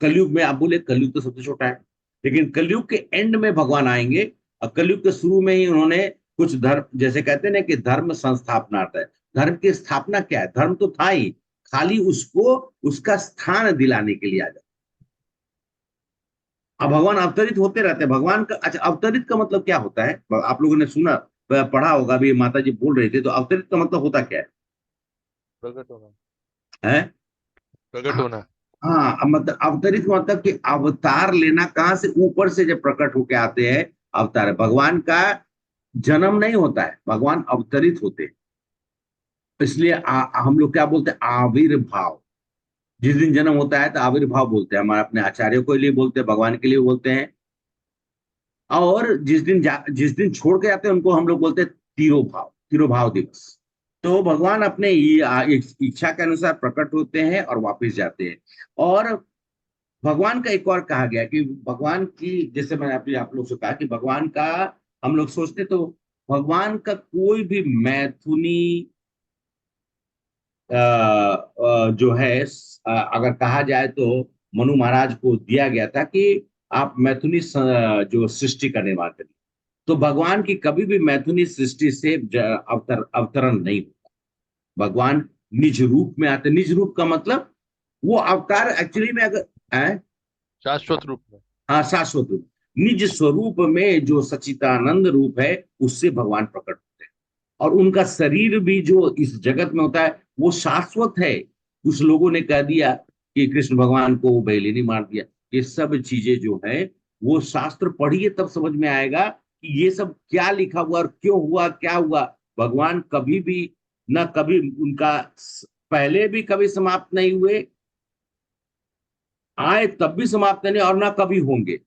कलयुग में, आप बोले कलयुग तो सबसे छोटा है, लेकिन कलयुग के एंड में भगवान आएंगे। और कलयुग के शुरू में ही उन्होंने कुछ धर्म, जैसे कहते हैं ना कि धर्म संस्थापनार्थ है। धर्म की स्थापना क्या है? धर्म तो था ही, खाली उसको उसका स्थान दिलाने के लिए आ जाता। अब भगवान अवतरित होते रहते हैं। भगवान का, अच्छा, अवतरित का मतलब क्या होता है? आप लोगों ने सुना, पढ़ा होगा, अभी माता जी बोल रहे थे। तो अवतरित का मतलब होता क्या है? प्रकट होना है, प्रकट होना। हाँ, मतलब अवतरित मतलब कि अवतार लेना, कहां से? ऊपर से जब प्रकट होके आते हैं, अवतार है। भगवान का जन्म नहीं होता है, भगवान अवतरित होते हैं। इसलिए हम लोग क्या बोलते हैं? आविर्भाव। जिस दिन जन्म होता है तो आविर्भाव बोलते हैं। हमारे अपने आचार्यों के लिए बोलते हैं, भगवान के लिए बोलते हैं। और जिस दिन छोड़ के आते हैं उनको हम लोग बोलते हैं तिरोभाव दिवस। तो भगवान अपने इच्छा के अनुसार प्रकट होते हैं और वापस जाते हैं। और भगवान का एक और कहा गया कि भगवान की, जैसे मैंने अपने आप लोग से कहा कि भगवान का हम लोग सोचते, तो भगवान का कोई भी मैथुनी जो है, अगर कहा जाए तो मनु महाराज को दिया गया था कि आप मैथुनी जो सृष्टि का निर्माण करिए। तो भगवान की कभी भी मैथुनी सृष्टि से अवतरण नहीं होता। भगवान निज रूप में आते। निज रूप का मतलब वो अवतार एक्चुअली में, अगर शाश्वत रूप में, हाँ, शाश्वत रूप। निज स्वरूप में जो सच्चिदानंद रूप है उससे भगवान प्रकट होते हैं। और उनका शरीर भी जो इस जगत में होता है वो शाश्वत है। कुछ लोगों ने कह दिया कि कृष्ण भगवान को बैली ने मार दिया। ये सब चीजें जो है वो शास्त्र पढ़िए तब समझ में आएगा कि ये सब क्या लिखा हुआ और क्यों हुआ, क्या हुआ। भगवान कभी भी न कभी उनका पहले भी कभी समाप्त नहीं हुए, आए तब भी समाप्त नहीं, और ना कभी होंगे।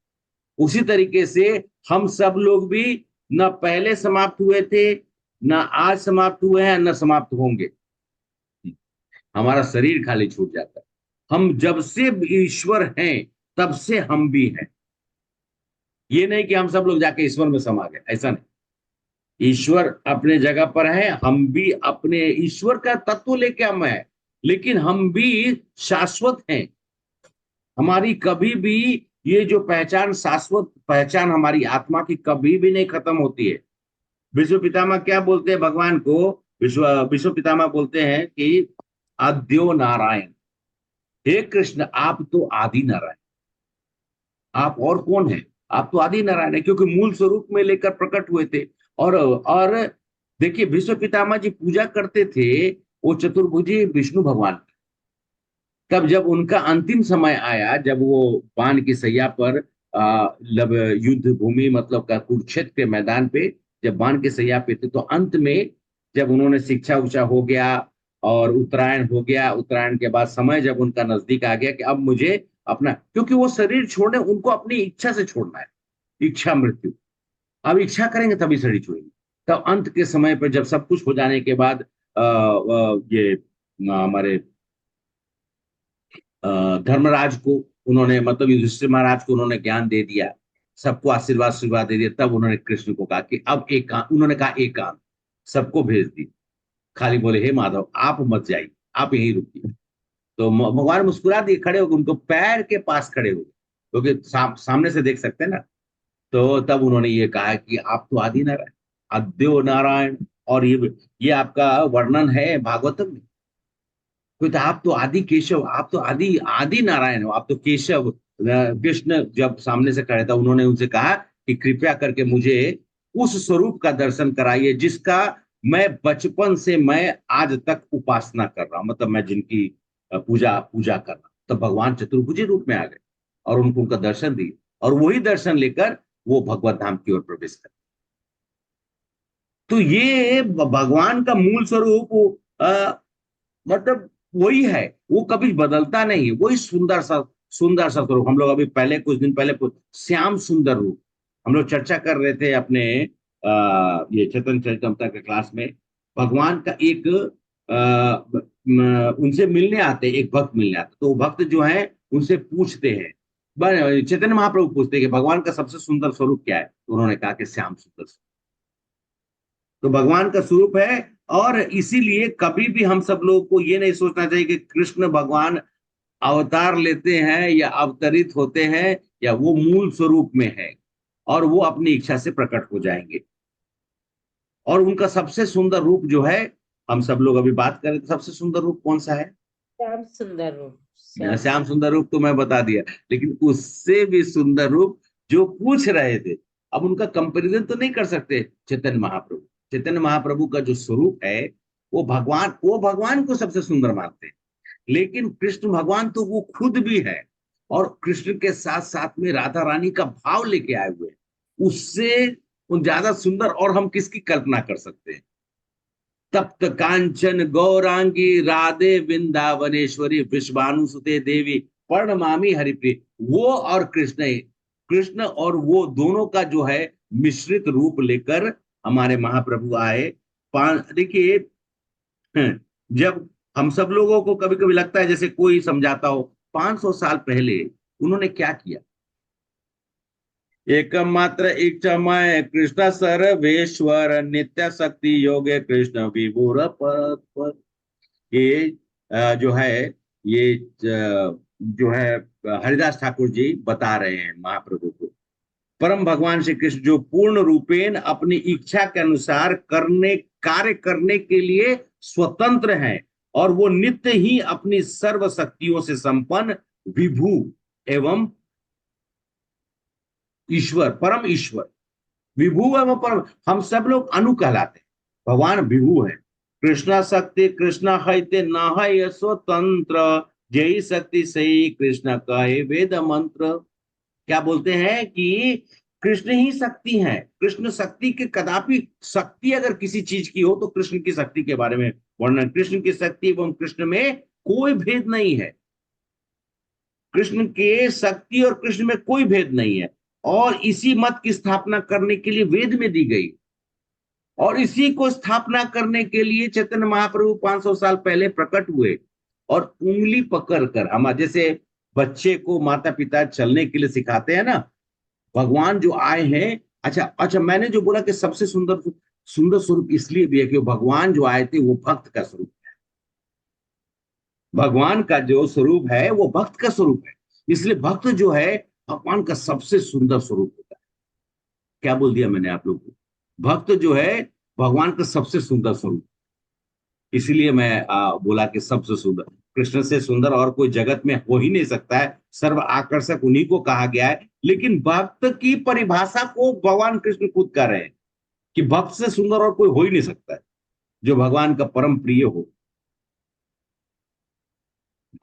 उसी तरीके से हम सब लोग भी न पहले समाप्त हुए थे, न आज समाप्त हुए हैं, न समाप्त होंगे। हमारा शरीर खाली छूट जाता है। हम जब से ईश्वर हैं तब से हम भी हैं। ये नहीं कि हम सब लोग जाके ईश्वर में समा गए, ऐसा नहीं। ईश्वर अपने जगह पर है, हम भी अपने ईश्वर का तत्व लेके हम हैं, लेकिन हम भी शाश्वत हैं। हमारी कभी भी ये जो पहचान, शाश्वत पहचान हमारी आत्मा की कभी भी नहीं खत्म होती है। विश्व पितामह क्या बोलते हैं भगवान को? विश्व पितामह बोलते हैं कि आद्यो नारायण, हे कृष्ण आप तो आदि नारायण, आप और कौन है? आप तो आदि नारायण है, क्योंकि मूल स्वरूप में लेकर प्रकट हुए थे। और देखिए विश्व पितामह जी पूजा करते थे वो चतुर्भुजी विष्णु भगवान। तब जब उनका अंतिम समय आया, जब वो बाण की सैया पर युद्ध भूमि मतलब का कुरुक्षेत्र के मैदान पे जब बाण की सैया पे थे, तो अंत में जब उन्होंने शिक्षा उच्छा हो गया और उत्तरायण हो गया, उत्तरायण के बाद समय जब उनका नजदीक आ गया कि अब मुझे अपना, क्योंकि वो शरीर छोड़ने उनको अपनी इच्छा से छोड़ना है, इच्छा मृत्यु। अब इच्छा करेंगे तभी शरीर छोड़ेंगे। तब अंत के समय पर जब सब कुछ हो जाने के बाद ये हमारे धर्मराज को उन्होंने, मतलब युधिष्ठिर महाराज को उन्होंने ज्ञान दे दिया, सबको आशीर्वाद दे दिया। तब उन्होंने कृष्ण को कहा कि अब एक काम, उन्होंने कहा एक काम, सबको भेज दी। खाली बोले हे माधव आप मत जाइए, आप यहीं रुकिए। तो भगवान मुस्कुरा दिए, खड़े हो गए, उनको पैर के पास खड़े हो गए, क्योंकि सामने से देख सकते हैं ना। तो तब उन्होंने ये कहा कि आप तो आदि नारायण, अद्यो नारायण। और ये आपका वर्णन है भागवतम में। तो आप तो आदि केशव, आप तो आदि आदि नारायण हो, आप तो केशव। कृष्ण जब सामने से खड़े था, उन्होंने उनसे कहा कि कृपया करके मुझे उस स्वरूप का दर्शन कराइए जिसका मैं बचपन से मैं आज तक उपासना कर रहा हूं, मतलब मैं जिनकी पूजा कर रहा हूं। तो भगवान चतुर्भुजी रूप में आ गए और उनको उनका दर्शन दिए, और वही दर्शन लेकर वो भगवत धाम की ओर प्रवेश कर। तो ये भगवान का मूल स्वरूप मतलब वही है, वो कभी बदलता नहीं। वही सुंदर सा स्वरूप। हम लोग अभी पहले कुछ दिन पहले श्याम सुंदर रूप हम लोग चर्चा कर रहे थे अपने ये चैतन्य चरितमृता के क्लास में। भगवान का एक उनसे मिलने आते, एक भक्त मिलने आते, तो वो भक्त जो है उनसे पूछते हैं, चैतन्य महाप्रभु पूछते हैं कि भगवान का सबसे सुंदर स्वरूप क्या है? तो उन्होंने कहा कि श्याम सुंदर स्वरूप। तो भगवान का स्वरूप है। और इसीलिए कभी भी हम सब लोगों को ये नहीं सोचना चाहिए कि कृष्ण भगवान अवतार लेते हैं या अवतरित होते हैं, या वो मूल स्वरूप में है और वो अपनी इच्छा से प्रकट हो जाएंगे। और उनका सबसे सुंदर रूप जो है, हम सब लोग अभी बात करें तो सबसे सुंदर रूप कौन सा है? श्याम सुंदर रूप। श्याम सुंदर रूप तो मैं बता दिया, लेकिन उससे भी सुंदर रूप जो पूछ रहे थे, अब उनका कंपैरिजन तो नहीं कर सकते। चैतन्य महाप्रभु का जो स्वरूप है वो भगवान को सबसे सुंदर मानते हैं। लेकिन कृष्ण भगवान तो वो खुद भी है, और कृष्ण के साथ साथ में राधा रानी का भाव लेके आए हुए हैं। उससे ज्यादा सुंदर और हम किसकी कल्पना कर सकते हैं? तप्त कांचन गौरांगी राधे वृंदावनेश्वरी विश्वानुसुते देवी प्रणमामि हरिप्रिय। वो और कृष्ण और वो दोनों का जो है मिश्रित रूप लेकर हमारे महाप्रभु आए। देखिए, जब हम सब लोगों को कभी कभी लगता है जैसे कोई समझाता हो, 500 साल पहले उन्होंने क्या किया? एकमात्र इच्छामय कृष्ण सर्वेश्वर नित्य शक्ति योगे कृष्ण विभुर पर। ये जो है, ये जो है हरिदास ठाकुर जी बता रहे हैं महाप्रभु को। परम भगवान श्री कृष्ण जो पूर्ण रूपेण अपनी इच्छा के अनुसार कार्य करने के लिए स्वतंत्र हैं, और वो नित्य ही अपनी सर्व शक्तियों से संपन्न विभु एवं ईश्वर, परम ईश्वर, विभु एवं परम, हम सब लोग अनु कहलाते हैं, भगवान विभु है। कृष्णा शक्ति कृष्णा है ते न है स्वतंत्र, जय शक्ति सही कृष्ण कहे वेद मंत्र। क्या बोलते हैं कि कृष्ण ही शक्ति है, कृष्ण शक्ति के कदापि, शक्ति अगर किसी चीज की हो तो कृष्ण की शक्ति के बारे में वर्णन, कृष्ण की शक्ति एवं कृष्ण में कोई भेद नहीं है, कृष्ण के शक्ति और कृष्ण में कोई भेद नहीं है। और इसी मत की स्थापना करने के लिए वेद में दी गई, और इसी को स्थापना करने के लिए चैतन्य महाप्रभु 500 साल पहले प्रकट हुए, और उंगली पकड़कर, हम जैसे बच्चे को माता पिता चलने के लिए सिखाते हैं ना, भगवान जो आए हैं। अच्छा, मैंने जो बोला कि सबसे सुंदर सुंदर स्वरूप इसलिए भी है कि भगवान जो आए थे वो भक्त का स्वरूप है, भगवान का जो स्वरूप है वो भक्त का स्वरूप है, इसलिए भक्त जो है भगवान का सबसे सुंदर स्वरूप होता है। क्या बोल दिया मैंने आप लोग को? भक्त जो है भगवान का सबसे सुंदर स्वरूप, इसलिए मैं बोला कि सबसे सुंदर, कृष्ण से सुंदर और कोई जगत में हो ही नहीं सकता है, सर्व आकर्षक उन्हीं को कहा गया है। लेकिन भक्त की परिभाषा को भगवान कृष्ण खुद कर रहे हैं कि भक्त से सुंदर और कोई हो ही नहीं सकता है जो भगवान का परम प्रिय हो।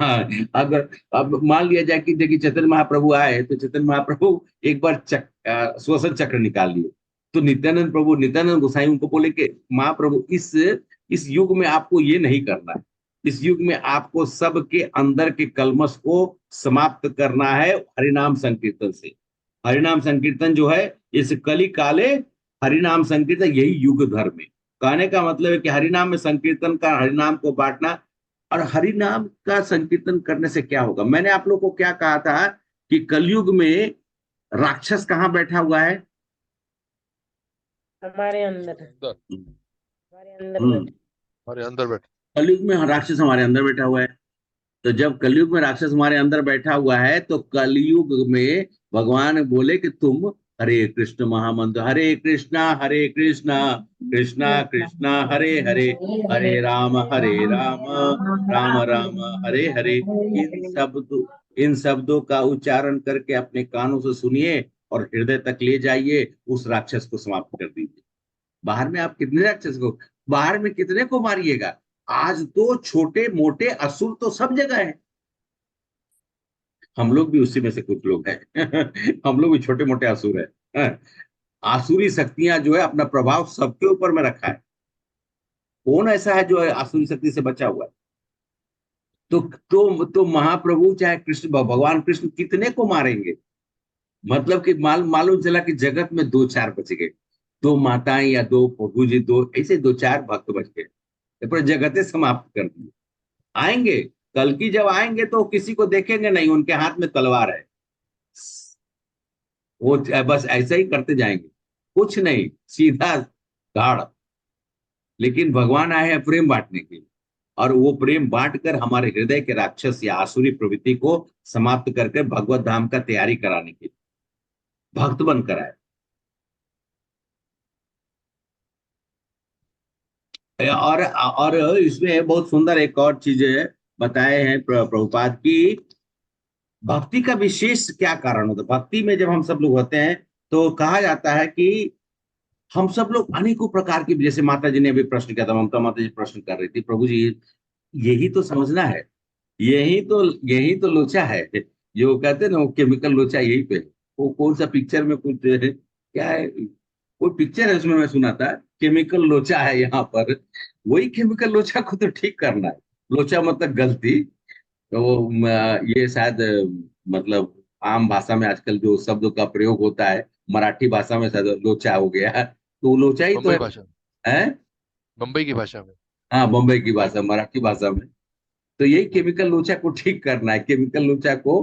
हाँ, अगर अब मान लिया जाए कि देखिए चैतन्य महाप्रभु आए तो चैतन्य महाप्रभु एक बार सुदर्शन चक्र निकाल लिए, तो नित्यानंद गोसाई उनको बोले कि महाप्रभु इस युग में आपको ये नहीं करना है, इस युग में आपको सबके अंदर के कलमश को समाप्त करना है हरिनाम संकीर्तन से। हरिनाम संकीर्तन जो है इस कली काले हरिनाम संकीर्तन, यही युग धर्म है। कहने का मतलब है कि हरिनाम में संकीर्तन का, हरिनाम को बांटना, और हरिनाम का संकीर्तन करने से क्या होगा। मैंने आप लोग को क्या कहा था कि कलयुग में राक्षस कहाँ बैठा हुआ है? हमारे अंदर हमारे अंदर बैठे। कलयुग में राक्षस हमारे अंदर बैठा हुआ है। तो जब कलयुग में राक्षस हमारे अंदर बैठा हुआ है तो कलयुग में भगवान बोले कि तुम हरे कृष्ण महामंत्र, हरे कृष्णा कृष्णा कृष्णा हरे हरे, हरे राम राम राम हरे हरे। इन शब्दों का उच्चारण करके अपने कानों से सुनिए और हृदय तक ले जाइए, उस राक्षस को समाप्त कर दीजिए। बाहर में आप कितने राक्षस को, बाहर में कितने को मारिएगा? आज तो छोटे मोटे असुर तो सब जगह है, हम लोग भी उसी में से कुछ लोग हैं हम लोग भी छोटे मोटे असुर है। आसुरी शक्तियां जो है अपना प्रभाव सबके ऊपर में रखा है। कौन ऐसा है जो आसुरी शक्ति से बचा हुआ है? तो महाप्रभु चाहे कृष्ण, भगवान कृष्ण कितने को मारेंगे? मतलब कि मालूम चला कि जगत में 2-4 बच गए, 2 माताएं या 2 प्रभु जी, 2 ऐसे 2-4 भक्त बच गए, पर जगतें समाप्त कर दी। आएंगे कल की, जब आएंगे तो किसी को देखेंगे नहीं, उनके हाथ में तलवार है, वो बस ऐसा ही करते जाएंगे, कुछ नहीं, सीधा गाड़। लेकिन भगवान आए हैं प्रेम बांटने के लिए, और वो प्रेम बांटकर हमारे हृदय के राक्षस या आसुरी प्रवृत्ति को समाप्त करके भगवत धाम का तैयारी कराने के लिए भक्त बनकर आए। और इसमें बहुत सुंदर एक और चीज बताए हैं प्रभुपाद की, भक्ति का विशेष क्या कारण होता है। भक्ति में जब हम सब लोग होते हैं तो कहा जाता है कि हम सब लोग अनेकों प्रकार की, जैसे माता जी ने अभी प्रश्न किया था, ममता माता जी प्रश्न कर रही थी, प्रभु जी यही तो समझना है, यही तो लोचा है, जो कहते हैं ना वो केमिकल लोचा यही पे है। वो कौन सा पिक्चर में कुछ क्या है, कोई पिक्चर है उसमें मैं सुना था केमिकल लोचा है यहाँ पर, वही केमिकल लोचा को तो ठीक करना है। लोचा मतलब गलती, तो ये शायद मतलब आम भाषा में आजकल जो शब्द का प्रयोग होता है, मराठी भाषा में शायद लोचा हो गया है, तो लोचा ही तो बम्बई भाषा में, है। बम्बई की भाषा में। हाँ, बम्बई की भाषा, मराठी भाषा में। तो यही केमिकल लोचा को ठीक करना है, केमिकल लोचा को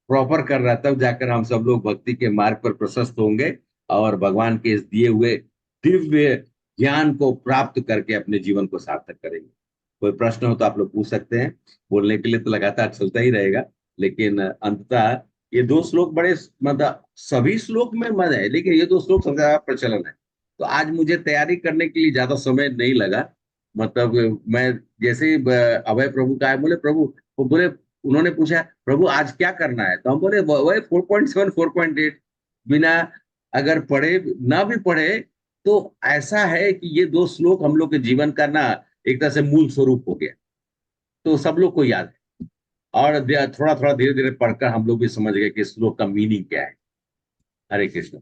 प्रॉपर करना है, तब जाकर हम सब लोग भक्ति के मार्ग पर प्रशस्त होंगे और भगवान के इस दिए हुए दिव्य ज्ञान को प्राप्त करके अपने जीवन को सार्थक करेंगे। कोई प्रश्न हो तो आप लोग पूछ सकते हैं, बोलने के लिए तो लगातार चलता ही रहेगा, लेकिन अंततः ये 2 श्लोक बड़े, मतलब सभी श्लोक में मजा है, लेकिन ये 2 श्लोक सबसे ज्यादा प्रचलन है। तो आज मुझे तैयारी करने के लिए ज्यादा समय नहीं लगा, मतलब मैं जैसे ही अभय प्रभु का है, बोले प्रभु, वो बोले, उन्होंने पूछा प्रभु आज क्या करना है, तो हम बोले वही 4.7 4.8, बिना अगर पढ़े ना भी पढ़े तो ऐसा है कि ये 2 श्लोक हम लोग के जीवन का ना एक तरह से मूल स्वरूप हो गया, तो सब लोग को याद है। और थोड़ा थोड़ा धीरे धीरे पढ़कर हम लोग भी समझ गए कि इस श्लोक का मीनिंग क्या है। हरे कृष्ण।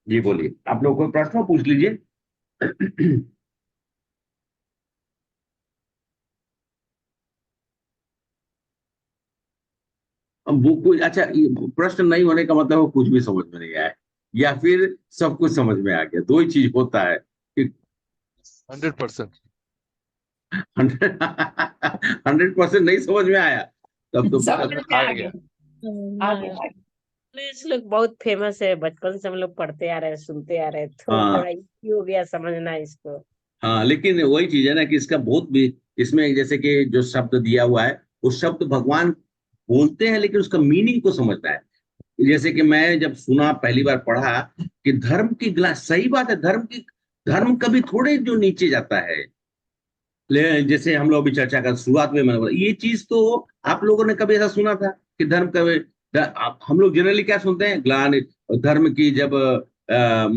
जी बोलिए, आप लोग कोई प्रश्न पूछ लीजिए। अब वो कोई अच्छा, प्रश्न नहीं होने का मतलब वो कुछ भी समझ में नहीं आया या फिर सब कुछ समझ में आ गया, 2 ही चीज होता है कि 100%। 100% नहीं समझ में आया तब तो समझ में आ आ गया। गया। आ गया। तो इस लोग बहुत फेमस है, बचपन से हम लोग पढ़ते आ रहे हैं, सुनते आ रहे हैं, तो हाँ थोड़ा इजी हो गया समझना इसको। हाँ, लेकिन वही चीज है ना कि इसका बहुत भी इसमें जैसे कि जो शब्द दिया हुआ है वो शब्द भगवान बोलते हैं, लेकिन उसका मीनिंग को समझना है। जैसे कि मैं जब सुना पहली बार पढ़ा कि धर्म की ग्लास, सही बात है, धर्म कभी थोड़े जो नीचे जाता है। जैसे हम लोग अभी चर्चा कर शुरुआत में मैंने बोला ये चीज तो आप लोगों ने कभी ऐसा सुना था कि धर्म कभी हम लोग जनरली क्या सुनते हैं, ग्लानि धर्म की, जब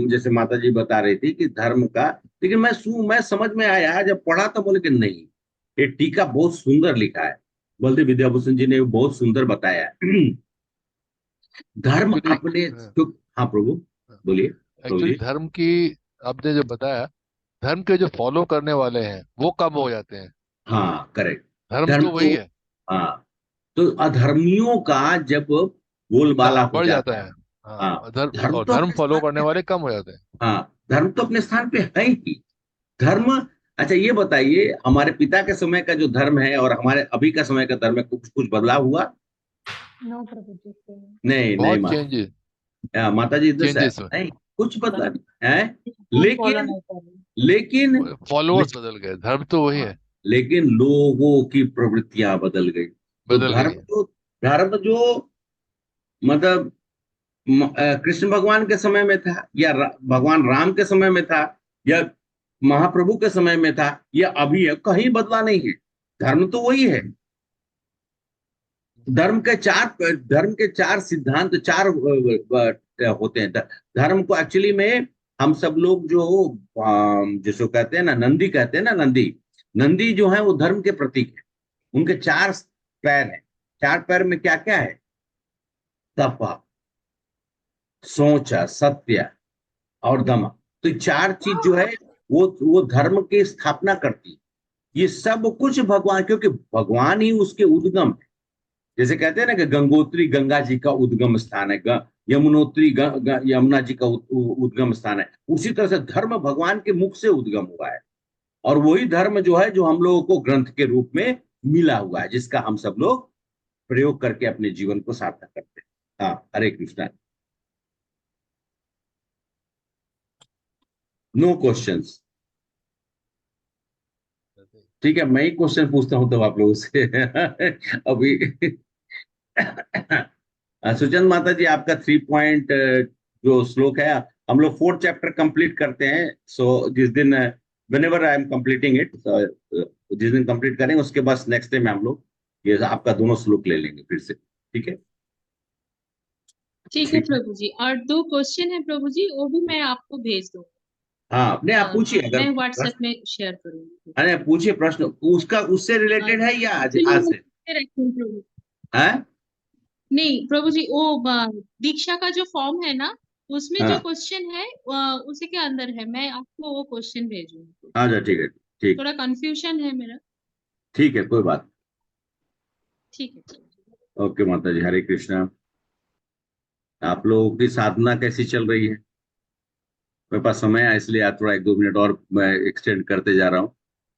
जैसे माता जी बता रही थी कि धर्म का, लेकिन मैं समझ में आया जब पढ़ा तो बोले कि नहीं, ये टीका बहुत सुंदर लिखा है, बलदेव विद्याभूषण जी ने बहुत सुंदर बताया है। धर्म एक्चुअली अपने हाँ प्रभु बोलिए प्रभु एक्चुअली जी। धर्म की आपने जो बताया, धर्म के जो फॉलो करने वाले हैं वो कम हो जाते हैं। हाँ करेक्ट। धर्म धर्म तो तो वही है, हाँ, तो अधर्मियों का जब बोलबाला हो बढ़ जाता जाता है। है। हाँ, हाँ, धर्म और तो धर्म अपने फॉलो स्थान करने पे, वाले कम हो जाते हैं। हाँ धर्म तो अपने स्थान पे है ही। धर्म, अच्छा ये बताइए, हमारे पिता के समय का जो धर्म है और हमारे अभी का समय का धर्म है, कुछ कुछ बदलाव हुआ? नो प्रभु जी से नहीं नहीं बहुत माता, चेंजेस माता जी इधर से चेंजेस में नहीं, कुछ बदला नहीं है। फॉलो लेकिन नहीं कर रहे। लेकिन फॉलोअर्स बदल गए, धर्म तो वही हाँ, है, लेकिन लोगों की प्रवृत्तियां बदल गई। तो बदल गई है। धर्म जो मतलब कृष्ण भगवान के समय में था या भगवान राम के समय में था या महाप्रभु के समय में था या अभी है, कहीं बदला नहीं है। धर्म तो वही है। धर्म के चार सिद्धांत, चार होते हैं। धर्म को एक्चुअली में हम सब लोग जो जिसको कहते हैं ना नंदी, कहते हैं ना नंदी, नंदी जो है वो धर्म के प्रतीक है। उनके 4 पैर हैं। 4 पैर में क्या क्या है? तप, सोच, सत्य और दमा। तो ये 4 चीज जो है वो धर्म की स्थापना करती है। ये सब कुछ भगवान, क्योंकि भगवान ही उसके उद्गम है। जैसे कहते हैं ना कि गंगोत्री गंगा जी का उद्गम स्थान है, यमुनोत्री यमुना जी का उद्गम स्थान है। उसी तरह से धर्म भगवान के मुख से उद्गम हुआ है, और वही धर्म जो है जो हम लोगों को ग्रंथ के रूप में मिला हुआ है, जिसका हम सब लोग प्रयोग करके अपने जीवन को सार्थक करते हैं। हाँ हरे कृष्णा। Know questions. ठीक है, मैं ही क्वेश्चन पूछता हूं तब आप लोगों से। अभी सुचंद माता जी, आपका 3 पॉइंट जो श्लोक है, हम लोग 4th चैप्टर कंप्लीट करते हैं। सो जिस दिन whenever I am completing it, जिस दिन कंप्लीट करेंगे उसके बाद नेक्स्ट टाइम हम लोग ये आपका दोनों श्लोक ले लेंगे फिर से। ठीक है? ठीक है ठीक है, प्रभु जी, और 2 क्वेश्चन है प्रभु जी, वो भी मैं आपको भेज दूंगी। हाँ अपने आप पूछिए अगर मैं व्हाट्सएप प्रश्न, में शेयर करूंगी। अरे पूछिए प्रश्न, उसका उससे रिलेटेड है या आज Actually, आज वो से रखती हूँ प्रभु। है? नहीं प्रभु जी, वो दीक्षा का जो फॉर्म है ना, उसमें जो हाँ क्वेश्चन है उसी के अंदर है। मैं आपको वो क्वेश्चन भेजूंगी। अच्छा ठीक है, ठीक, थोड़ा कंफ्यूजन है मेरा। ठीक है, कोई बात। ठीक है प्रभु जी। ओके माता जी, हरे कृष्णा। आप लोगों की साधना कैसी चल रही है? मेरे पास समय है इसलिए आज थोड़ा 1-2 मिनट और मैं एक्सटेंड करते जा रहा हूँ।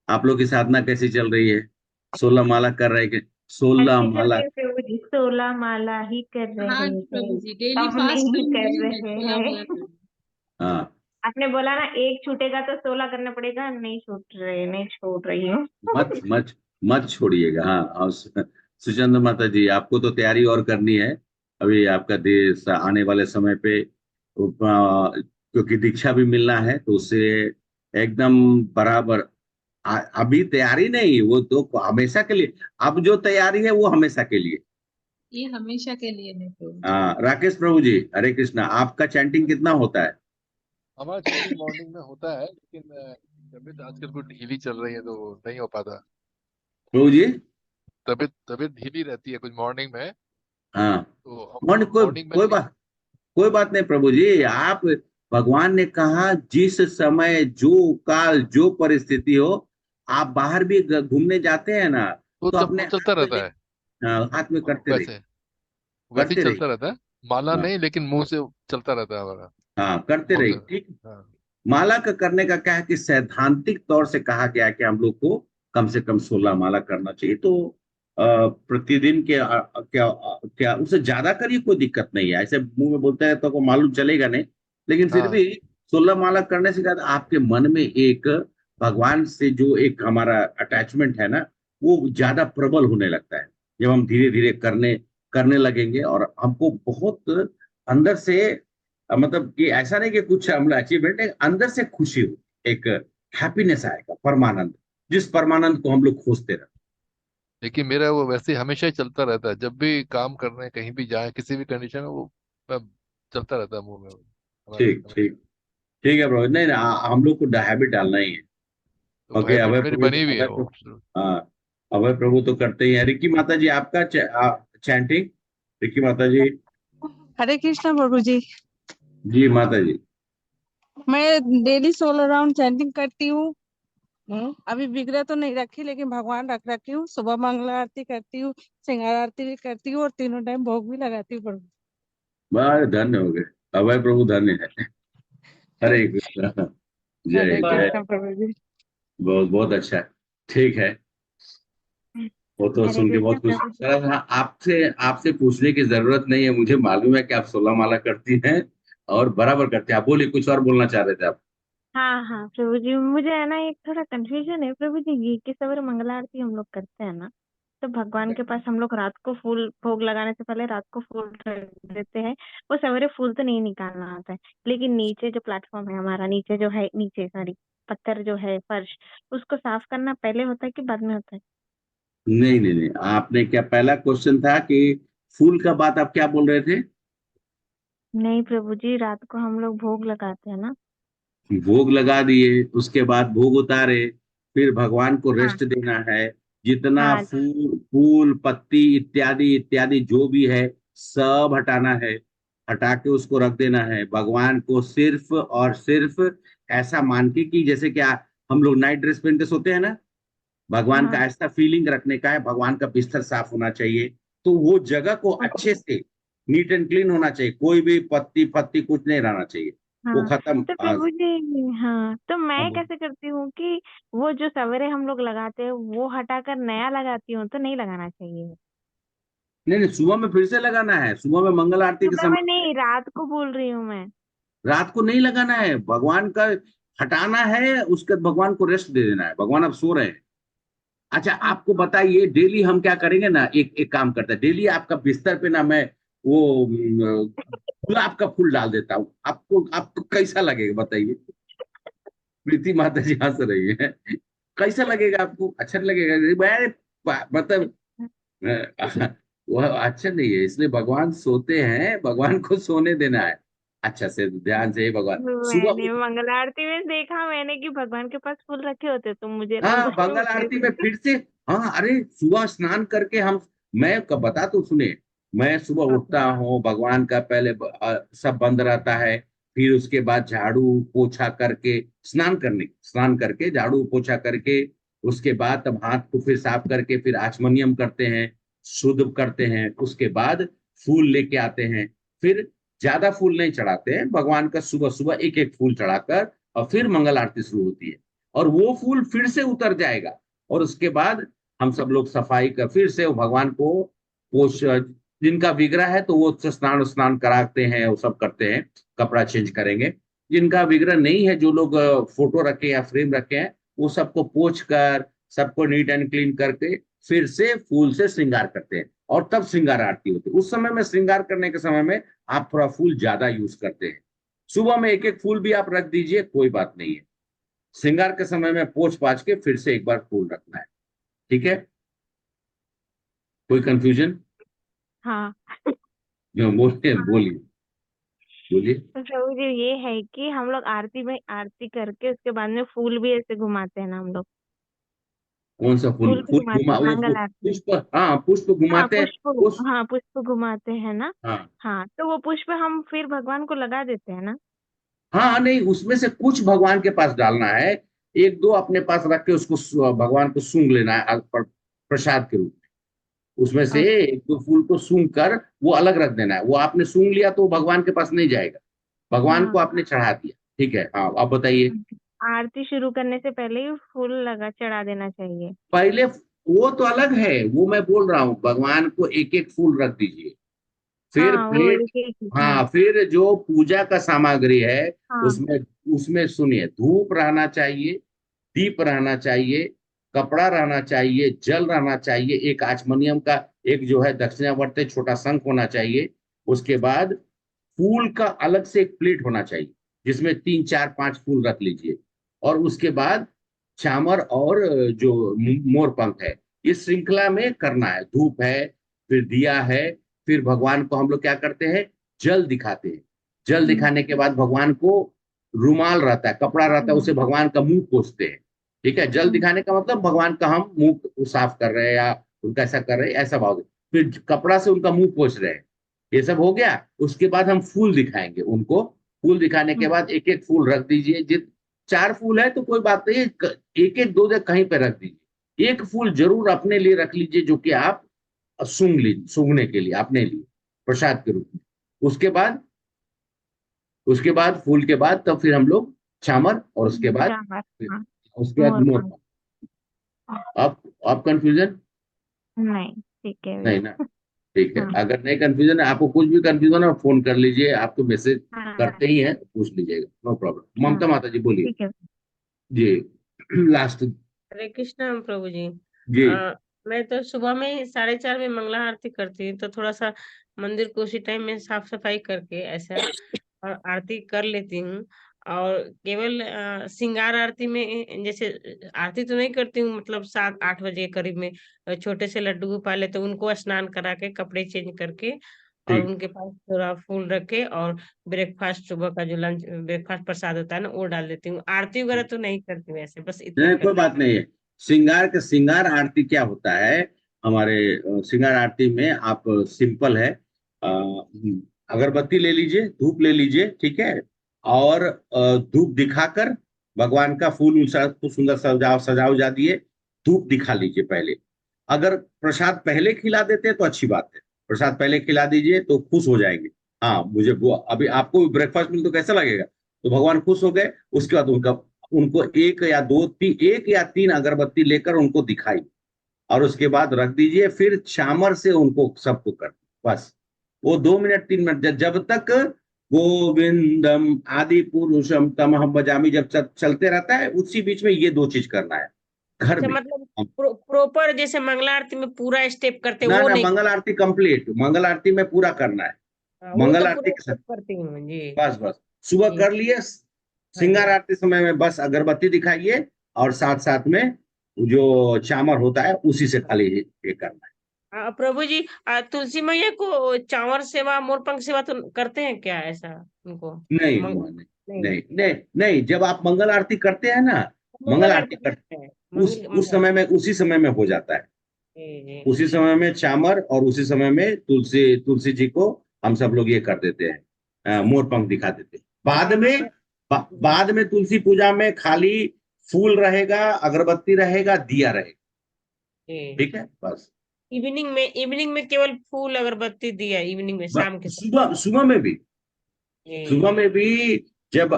आप लोग की साधना कैसी चल रही है? 16 माला कर रहे कि 16 अच्छी चल माला? रही है प्रभु जी, 16 माला ही कर रहे हाँ प्रभु हैं, जी, डेली कम फास्ट नहीं करूंगी, कर मैं रहे 16 माला हैं। करूंगी। हाँ आपने बोला ना एक छूटेगा तो 16 करना पड़ेगा, नहीं छूट रहे, नहीं छोड़ रही हूँ। मत मत मत छोड़िएगा। हाँ, और सुचंद्र माता जी, आपको तो तैयारी और करनी है। अभी आपका देश आने वाले समय पे क्योंकि दीक्षा भी मिलना है, तो उससे एकदम बराबर अभी तैयारी नहीं, वो तो हमेशा के लिए। अब जो तैयारी है वो हमेशा के लिए। ये हमेशा के लिए नहीं प्रभु जी। हाँ राकेश प्रभु जी, हरे कृष्णा। आपका चैंटिंग कितना होता है? हमारा चैंटिंग मॉर्निंग में होता है, लेकिन तबीयत आजकल कुछ ढीली चल रही है तो नहीं हो पाता। प्रभु जी। तबीयत तबीयत ढीली रहती है कुछ मॉर्निंग में, हाँ तो मॉर्निंग, कोई मॉर्निंग में कोई बात नहीं प्रभु जी। आप, भगवान ने कहा जिस समय जो काल जो परिस्थिति हो, आप बाहर भी घूमने जाते हैं ना, तो तो अपने वो चलता हाथ में रहता है। हाथ में करते रहिए, वैसे वैसे ही करते रहिए। चलता रहता है, माला हाँ नहीं लेकिन मुंह से चलता रहता है हमारा। हाँ, करते रहिए, बोलते ठीक। हाँ। माला का करने का क्या है कि सैद्धांतिक तौर से कहा गया है कि हम लोग को कम से कम 16 माला करना चाहिए। तो प्रतिदिन के क्या क्या उससे ज्यादा करिए, कोई दिक्कत नहीं है। ऐसे मुंह में बोलते हैं तो को मालूम चलेगा नहीं, लेकिन फिर हाँ भी 16 माला करने से ज्यादा आपके मन में एक भगवान से जो एक हमारा अटैचमेंट है ना, वो ज्यादा प्रबल होने लगता है जब हम धीरे धीरे करने करने लगेंगे। और हमको बहुत अंदर से मतलब कि ऐसा नहीं कि कुछ हम अचीवमेंट है, अंदर से खुशी हो, एक हैप्पीनेस आएगा, परमानंद, जिस परमानंद को हम लोग खोजते रहते लेकिन मेरा वो वैसे हमेशा ही चलता रहता है, जब भी काम करने कहीं भी जाए किसी भी कंडीशन में वो मैं चलता रहता है मुंह में हैं। हमारे ठीक हमेशा। ठीक, ठीक है ब्रो। नहीं नहीं, हम लोग को हैबिट डालना ही है। तो ओके, हैबिट अभय मेरी प्रभु बनी हुई है अभय वो प्रभु, हाँ अभय प्रभु तो करते ही हैं। रिक्की माता जी आपका चैंटिंग, रिक्की माता जी। हरे कृष्णा प्रभु जी। जी माता जी। मैं डेली 16 राउंड चैंटिंग करती हूँ। अभी विग्रह तो नहीं रखी, लेकिन भगवान रख रखी हूँ। सुबह मंगला आरती करती हूँ, श्रृंगार आरती भी करती हूँ, और तीनों टाइम भोग भी लगाती हूँ प्रभु। बड़े धन्य हो गए, अभय प्रभु धन्य है। हरे कृष्णा, जय हरे जय। कृष्णा प्रभु जी। बहुत बहुत अच्छा, ठीक है। वो तो हरे सुन के कृष्णा बहुत खुश। प्रभु जी। सर हाँ, आपसे आपसे पूछने की जरूरत नहीं है, मुझे मालूम है कि आप 16 माला करती हैं और बराबर करते हैं। आप बोलिए, कुछ और बोलना चाह रहे थे आप? हाँ हाँ प्रभु जी, मुझे है ना एक थोड़ा कंफ्यूजन है प्रभु जी। घी की सवेरे मंगला आरती हम लोग करते हैं ना, तो भगवान के पास हम लोग रात को फूल भोग लगाने से पहले रात को फूल रख देते हैं। वो सवेरे फूल तो नहीं निकालना आता है, लेकिन नीचे जो प्लेटफॉर्म है हमारा, नीचे जो है, नीचे सॉरी पत्थर जो है फर्श, उसको साफ करना पहले होता है कि बाद में होता है? नहीं नहीं नहीं, आपने क्या पहला क्वेश्चन था कि फूल का बात आप क्या बोल रहे थे? नहीं प्रभु जी, रात को हम लोग भोग लगाते हैं ना। भोग लगा दिए, उसके बाद भोग उतारे, फिर भगवान को हाँ रेस्ट देना है। जितना हाँ फूल फूल पत्ती इत्यादि इत्यादि जो भी है, सब हटाना है। हटा के उसको रख देना है। भगवान को सिर्फ और सिर्फ ऐसा मान के कि जैसे क्या हम लोग नाइट ड्रेस पहन के सोते हैं ना, भगवान का हाँ ऐसा फीलिंग रखने का है। भगवान का बिस्तर साफ होना चाहिए, तो वो जगह को अच्छे से नीट एंड क्लीन होना चाहिए। कोई भी पत्ती पत्ती कुछ नहीं रहना चाहिए, वो हाँ। खत्म। तो प्रभु जी, हाँ तो मैं हाँ, कैसे करती हूँ कि वो जो सवेरे हम लोग लगाते हैं वो हटाकर नया लगाती हूँ, तो नहीं लगाना चाहिए? नहीं नहीं, सुबह में फिर से लगाना है। सुबह में मंगल आरती के सुबह में समय में। नहीं, रात को बोल रही हूँ मैं। रात को नहीं लगाना है, भगवान का हटाना है। उसके बाद भगवान को रेस्ट दे देना है। भगवान अब सो रहे हैं। अच्छा हाँ आपको बताइए, डेली हम क्या करेंगे ना, एक एक काम करते हैं। डेली आपका बिस्तर पे ना मैं वो गुलाब का फूल डाल देता हूँ। आपको आपको कैसा लगेगा बताइए? प्रीति माता जी हंस रही है। कैसा लगेगा आपको? अच्छा नहीं लगेगा? मैं मतलब वह अच्छा नहीं है, इसलिए भगवान सोते हैं, भगवान को सोने देना है। अच्छा से ध्यान से, भगवान सुबह मैंने मंगल आरती में देखा मैंने कि भगवान के पास फूल रखे होते, तो मुझे हाँ लगा मंगल आरती में फिर से। हाँ अरे सुबह स्नान करके हम, मैं कब बता तो सुने। मैं सुबह उठता हूँ, भगवान का पहले सब बंद रहता है। फिर उसके बाद झाड़ू पोछा करके, स्नान करके झाड़ू पोछा करके, उसके बाद तब हाथ को फिर साफ करके फिर आचमनियम करते हैं, शुद्ध करते हैं। उसके बाद फूल लेके आते हैं। फिर ज्यादा फूल नहीं चढ़ाते हैं भगवान का, सुबह सुबह एक एक फूल चढ़ाकर और फिर मंगल आरती शुरू होती है। और वो फूल फिर से उतर जाएगा। और उसके बाद हम सब लोग सफाई कर फिर से वो भगवान को पोष, जिनका विग्रह है तो वो स्नान स्नान कराते हैं, वो सब करते हैं, कपड़ा चेंज करेंगे। जिनका विग्रह नहीं है, जो लोग फोटो रखे या फ्रेम रखे हैं, वो सबको पोछ कर, सबको नीट एंड क्लीन करके फिर से फूल से श्रृंगार करते हैं। और तब श्रृंगार आरती होती है। उस समय में श्रृंगार करने के समय में आप थोड़ा फूल ज्यादा यूज करते हैं। सुबह में एक एक फूल भी आप रख दीजिए, कोई बात नहीं है। श्रृंगार के समय में पोछ पाछ के फिर से एक बार फूल रखना है। ठीक है, कोई कंफ्यूजन? हाँ बोलिए बोलिए बोलिए। तो प्रभु जी ये है कि हम लोग आरती में आरती करके उसके बाद में फूल भी ऐसे घुमाते हैं ना हम लोग। कौन सा फूल? फूल भी फूल घुमाते घुमा हैं वो मंगल आरती में। पुष्प, हाँ पुष्प हाँ घुमाते हैं। पुष्प। पुष्प, हाँ पुष्प घुमाते हैं ना। हाँ हाँ तो वो पुष्प हम फिर भगवान को लगा देते हैं ना। हाँ, नहीं उसमें से कुछ भगवान के पास डालना है, एक दो अपने पास रख के उसको भगवान को सूंघ लेना है प्रसाद के रूप में। उसमें से अच्छा। एक दो फूल को सूंघ कर वो अलग रख देना है। वो आपने सूंघ लिया तो वो भगवान के पास नहीं जाएगा, भगवान हाँ को आपने चढ़ा दिया। ठीक है, हाँ आप बताइए। आरती शुरू करने से पहले ही फूल लगा चढ़ा देना चाहिए। पहले वो तो अलग है, वो मैं बोल रहा हूँ, भगवान को एक एक फूल रख दीजिए, फिर हाँ वो प्लेट। एक एक। हाँ हाँ, फिर जो पूजा का सामग्री है हाँ उसमें उसमें सुनिए, धूप रहना चाहिए, दीप रहना चाहिए, कपड़ा रहना चाहिए, जल रहना चाहिए, एक आचमनियम का एक जो है दक्षिणावर्त छोटा शंख होना चाहिए। उसके बाद फूल का अलग से एक प्लेट होना चाहिए जिसमें 3 4 5 फूल रख लीजिए। और उसके बाद चामर और जो मोर पंख है, इस श्रृंखला में करना है। धूप है, फिर दिया है, फिर भगवान को हम लोग क्या करते हैं, जल दिखाते हैं। जल दिखाने के बाद भगवान को रुमाल रहता है, कपड़ा रहता है, उसे भगवान का मुंह पोंछते हैं। ठीक है, जल दिखाने का मतलब भगवान का हम मुंह साफ कर रहे हैं या उनका ऐसा कर रहे हैं, ऐसा भाव। फिर कपड़ा से उनका मुंह पोंछ रहे हैं, ये सब हो गया। उसके बाद हम फूल दिखाएंगे उनको। फूल दिखाने के बाद एक एक फूल रख दीजिए। जित 4 फूल है तो कोई बात नहीं है, एक एक दो दो कहीं पे रख दीजिए। एक फूल जरूर अपने लिए रख लीजिए जो कि आप सूंघने के लिए अपने लिए प्रसाद के रूप में। उसके बाद फूल के बाद तब फिर हम लोग चामर, और उसके बाद चावल। हाँ उसके बाद मोर पंख। मोर। आप कंफ्यूजन नहीं ठीक है नहीं भैया। ना? ठीक है, हाँ अगर नहीं कंफ्यूजन है, आपको कुछ भी कंफ्यूजन है फोन कर लीजिए, आपको मैसेज हाँ करते ही है, पूछ लीजिएगा, नो प्रॉब्लम। हाँ ममता माता जी बोलिए। ठीक है। जी लास्ट। हरे कृष्णा प्रभु जी। जी मैं तो सुबह में ही 4:30 में मंगला आरती करती हूँ, तो थोड़ा सा मंदिर को उसी टाइम में साफ सफाई करके ऐसा और आरती कर लेती हूँ। और केवल श्रृंगार आरती में जैसे आरती तो नहीं करती हूँ, मतलब 7 8 बजे करीब में छोटे से लड्डू गोपाल है तो उनको स्नान करा के कपड़े चेंज करके और ठीक। उनके पास थोड़ा फूल रख के और ब्रेकफास्ट, सुबह का जो लंच ब्रेकफास्ट प्रसाद होता है ना, वो डाल देती हूँ। आरती वगैरह तो नहीं करती हूँ, ऐसे बस इतना नहीं कोई करती बात नहीं है। श्रृंगार के श्रृंगार आरती क्या होता है हमारे श्रृंगार आरती में, आप सिंपल है, अगरबत्ती ले लीजिए, धूप ले लीजिए, ठीक है, और धूप दिखाकर भगवान का फूल खूब सुंदर सजा दिए, धूप दिखा लीजिए पहले। अगर प्रसाद पहले खिला देते हैं तो अच्छी बात है, प्रसाद पहले खिला दीजिए तो खुश हो जाएंगे। हाँ मुझे वो अभी आपको ब्रेकफास्ट मिल तो कैसा लगेगा, तो भगवान खुश हो गए। उसके बाद उनको एक या तीन अगरबत्ती लेकर उनको दिखाई, और उसके बाद रख दीजिए। फिर चामर से उनको सबको कर, बस वो 2 मिनट 3 मिनट जब तक गोविंदम आदि पुरुषम तमहम बजामी जब चलते रहता है, उसी बीच में ये 2 चीज करना है घर अच्छा, में। मतलब प्रॉपर जैसे मंगला आरती में पूरा स्टेप करते ना वो ना, नहीं मंगल आरती कंप्लीट, मंगल आरती में पूरा करना है। वो मंगल तो आरती पूरा के साथ स्टेप करती हूँ जी। बस बस सुबह जी कर लिए। हाँ जी। श्रृंगार आरती समय में बस अगरबत्ती दिखाइए, और साथ साथ में जो चामर होता है उसी से खाली ये करना है। प्रभु जी, तुलसी मैया को चावर सेवा मोरपंख सेवा तो करते हैं क्या, ऐसा उनको? नहीं मंग... नहीं नहीं, नहीं नहीं नहीं, जब आप मंगल आरती करते हैं ना, मंगल मंगल आरती आरती कर करते हैं, उस समय में, उसी समय में हो जाता है। जी जी। उसी समय में चामर, और उसी समय में तुलसी जी को हम सब लोग ये कर देते हैं, मोर पंख दिखा देते हैं। बाद में तुलसी पूजा में खाली फूल रहेगा, अगरबत्ती रहेगा, दिया रहेगा। जी। ठीक है बस। इवनिंग में केवल फूल अगरबत्ती दिया, इवनिंग में शाम के समय। सुबह में भी, सुबह जी में भी जब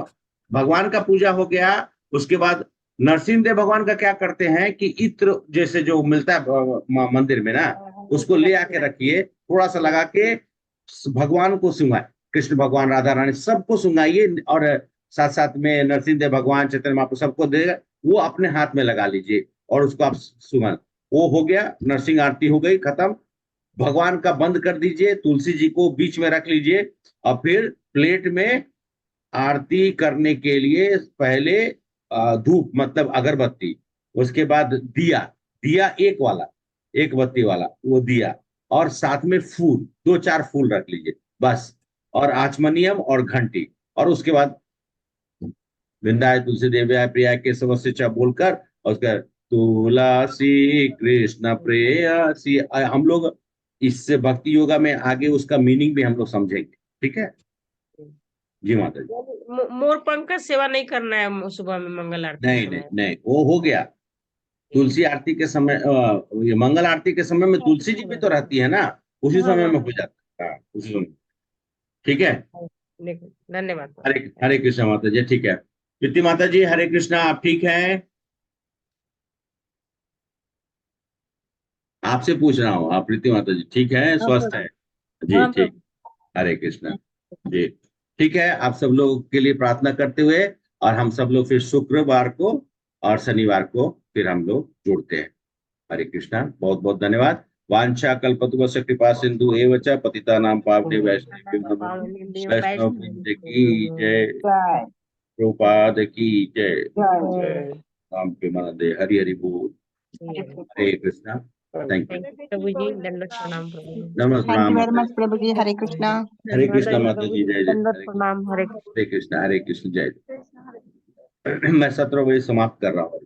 भगवान का पूजा हो गया, उसके बाद नरसिंह देव भगवान का क्या करते हैं कि इत्र जैसे जो मिलता है मंदिर में ना, उसको ले आके रखिए, थोड़ा सा लगा के भगवान को सुंघाए, कृष्ण भगवान राधा रानी सबको सुंघाइए, और साथ साथ में नरसिंह देव भगवान चैतन्य महाप्रभु सबको देगा, वो अपने हाथ में लगा लीजिए और उसको आप सुंघा। वो हो गया, नरसिंह आरती हो गई खत्म। भगवान का बंद कर दीजिए, तुलसी जी को बीच में रख लीजिए, और फिर प्लेट में आरती करने के लिए पहले धूप मतलब अगरबत्ती, उसके बाद दिया, दिया एक वाला, एक बत्ती वाला वो दिया, और साथ में फूल, 2-4 फूल रख लीजिए बस, और आचमनियम और घंटी, और उसके बाद वृंदाय तुलसी देव्याय प्रियाय केशव से चा बोलकर, और उसका तुलसी कृष्ण प्रेयसी, हम लोग इससे भक्ति योगा में आगे उसका मीनिंग भी हम लोग समझेंगे। ठीक है जी माता जी। मोर पंख का सेवा नहीं करना है सुबह में मंगल आरती नहीं के नहीं समय। नहीं, वो हो गया। तुलसी आरती के समय ये मंगल आरती के समय में तुलसी जी भी तो रहती है ना, उसी हाँ समय में हाँ हो जाता है। हाँ, उसी समय। ठीक है, धन्यवाद। हरे हरे कृष्णा माता जी। ठीक है प्रीति माता जी, हरे कृष्णा, आप ठीक हैं? आपसे पूछ रहा हूँ, आप प्रीति माता जी ठीक है, स्वस्थ है? जी हाँ ठीक, प्रभु। हरे कृष्णा जी। ठीक है, आप सब लोग के लिए प्रार्थना करते हुए, और हम सब लोग फिर शुक्रवार को और शनिवार को फिर हम लोग जुड़ते हैं। हरे कृष्णा, बहुत बहुत धन्यवाद। वांछा कल्पतरुश्च कृपा सिंधु एव च पतितानां पावने वैष्णव वैष्णव वृंद की जय, जय प्रभुपाद की जय। जय राम के दे, हरि हरि बोल। हरे कृष्णा, थैंक यू, प्रभु जी दंडवत प्रणाम प्रभु जी। नमस्ते थैंक यू माता वेरी जी। मच प्रभु जी। हरे कृष्णा। हरे माता कृष्णा जी माता प्रभु जी, जी जय जय दंडवत प्रणाम। हरे हरे कृष्णा, हरे कृष्ण, जय। मैं 17 बजे समाप्त कर रहा हूँ।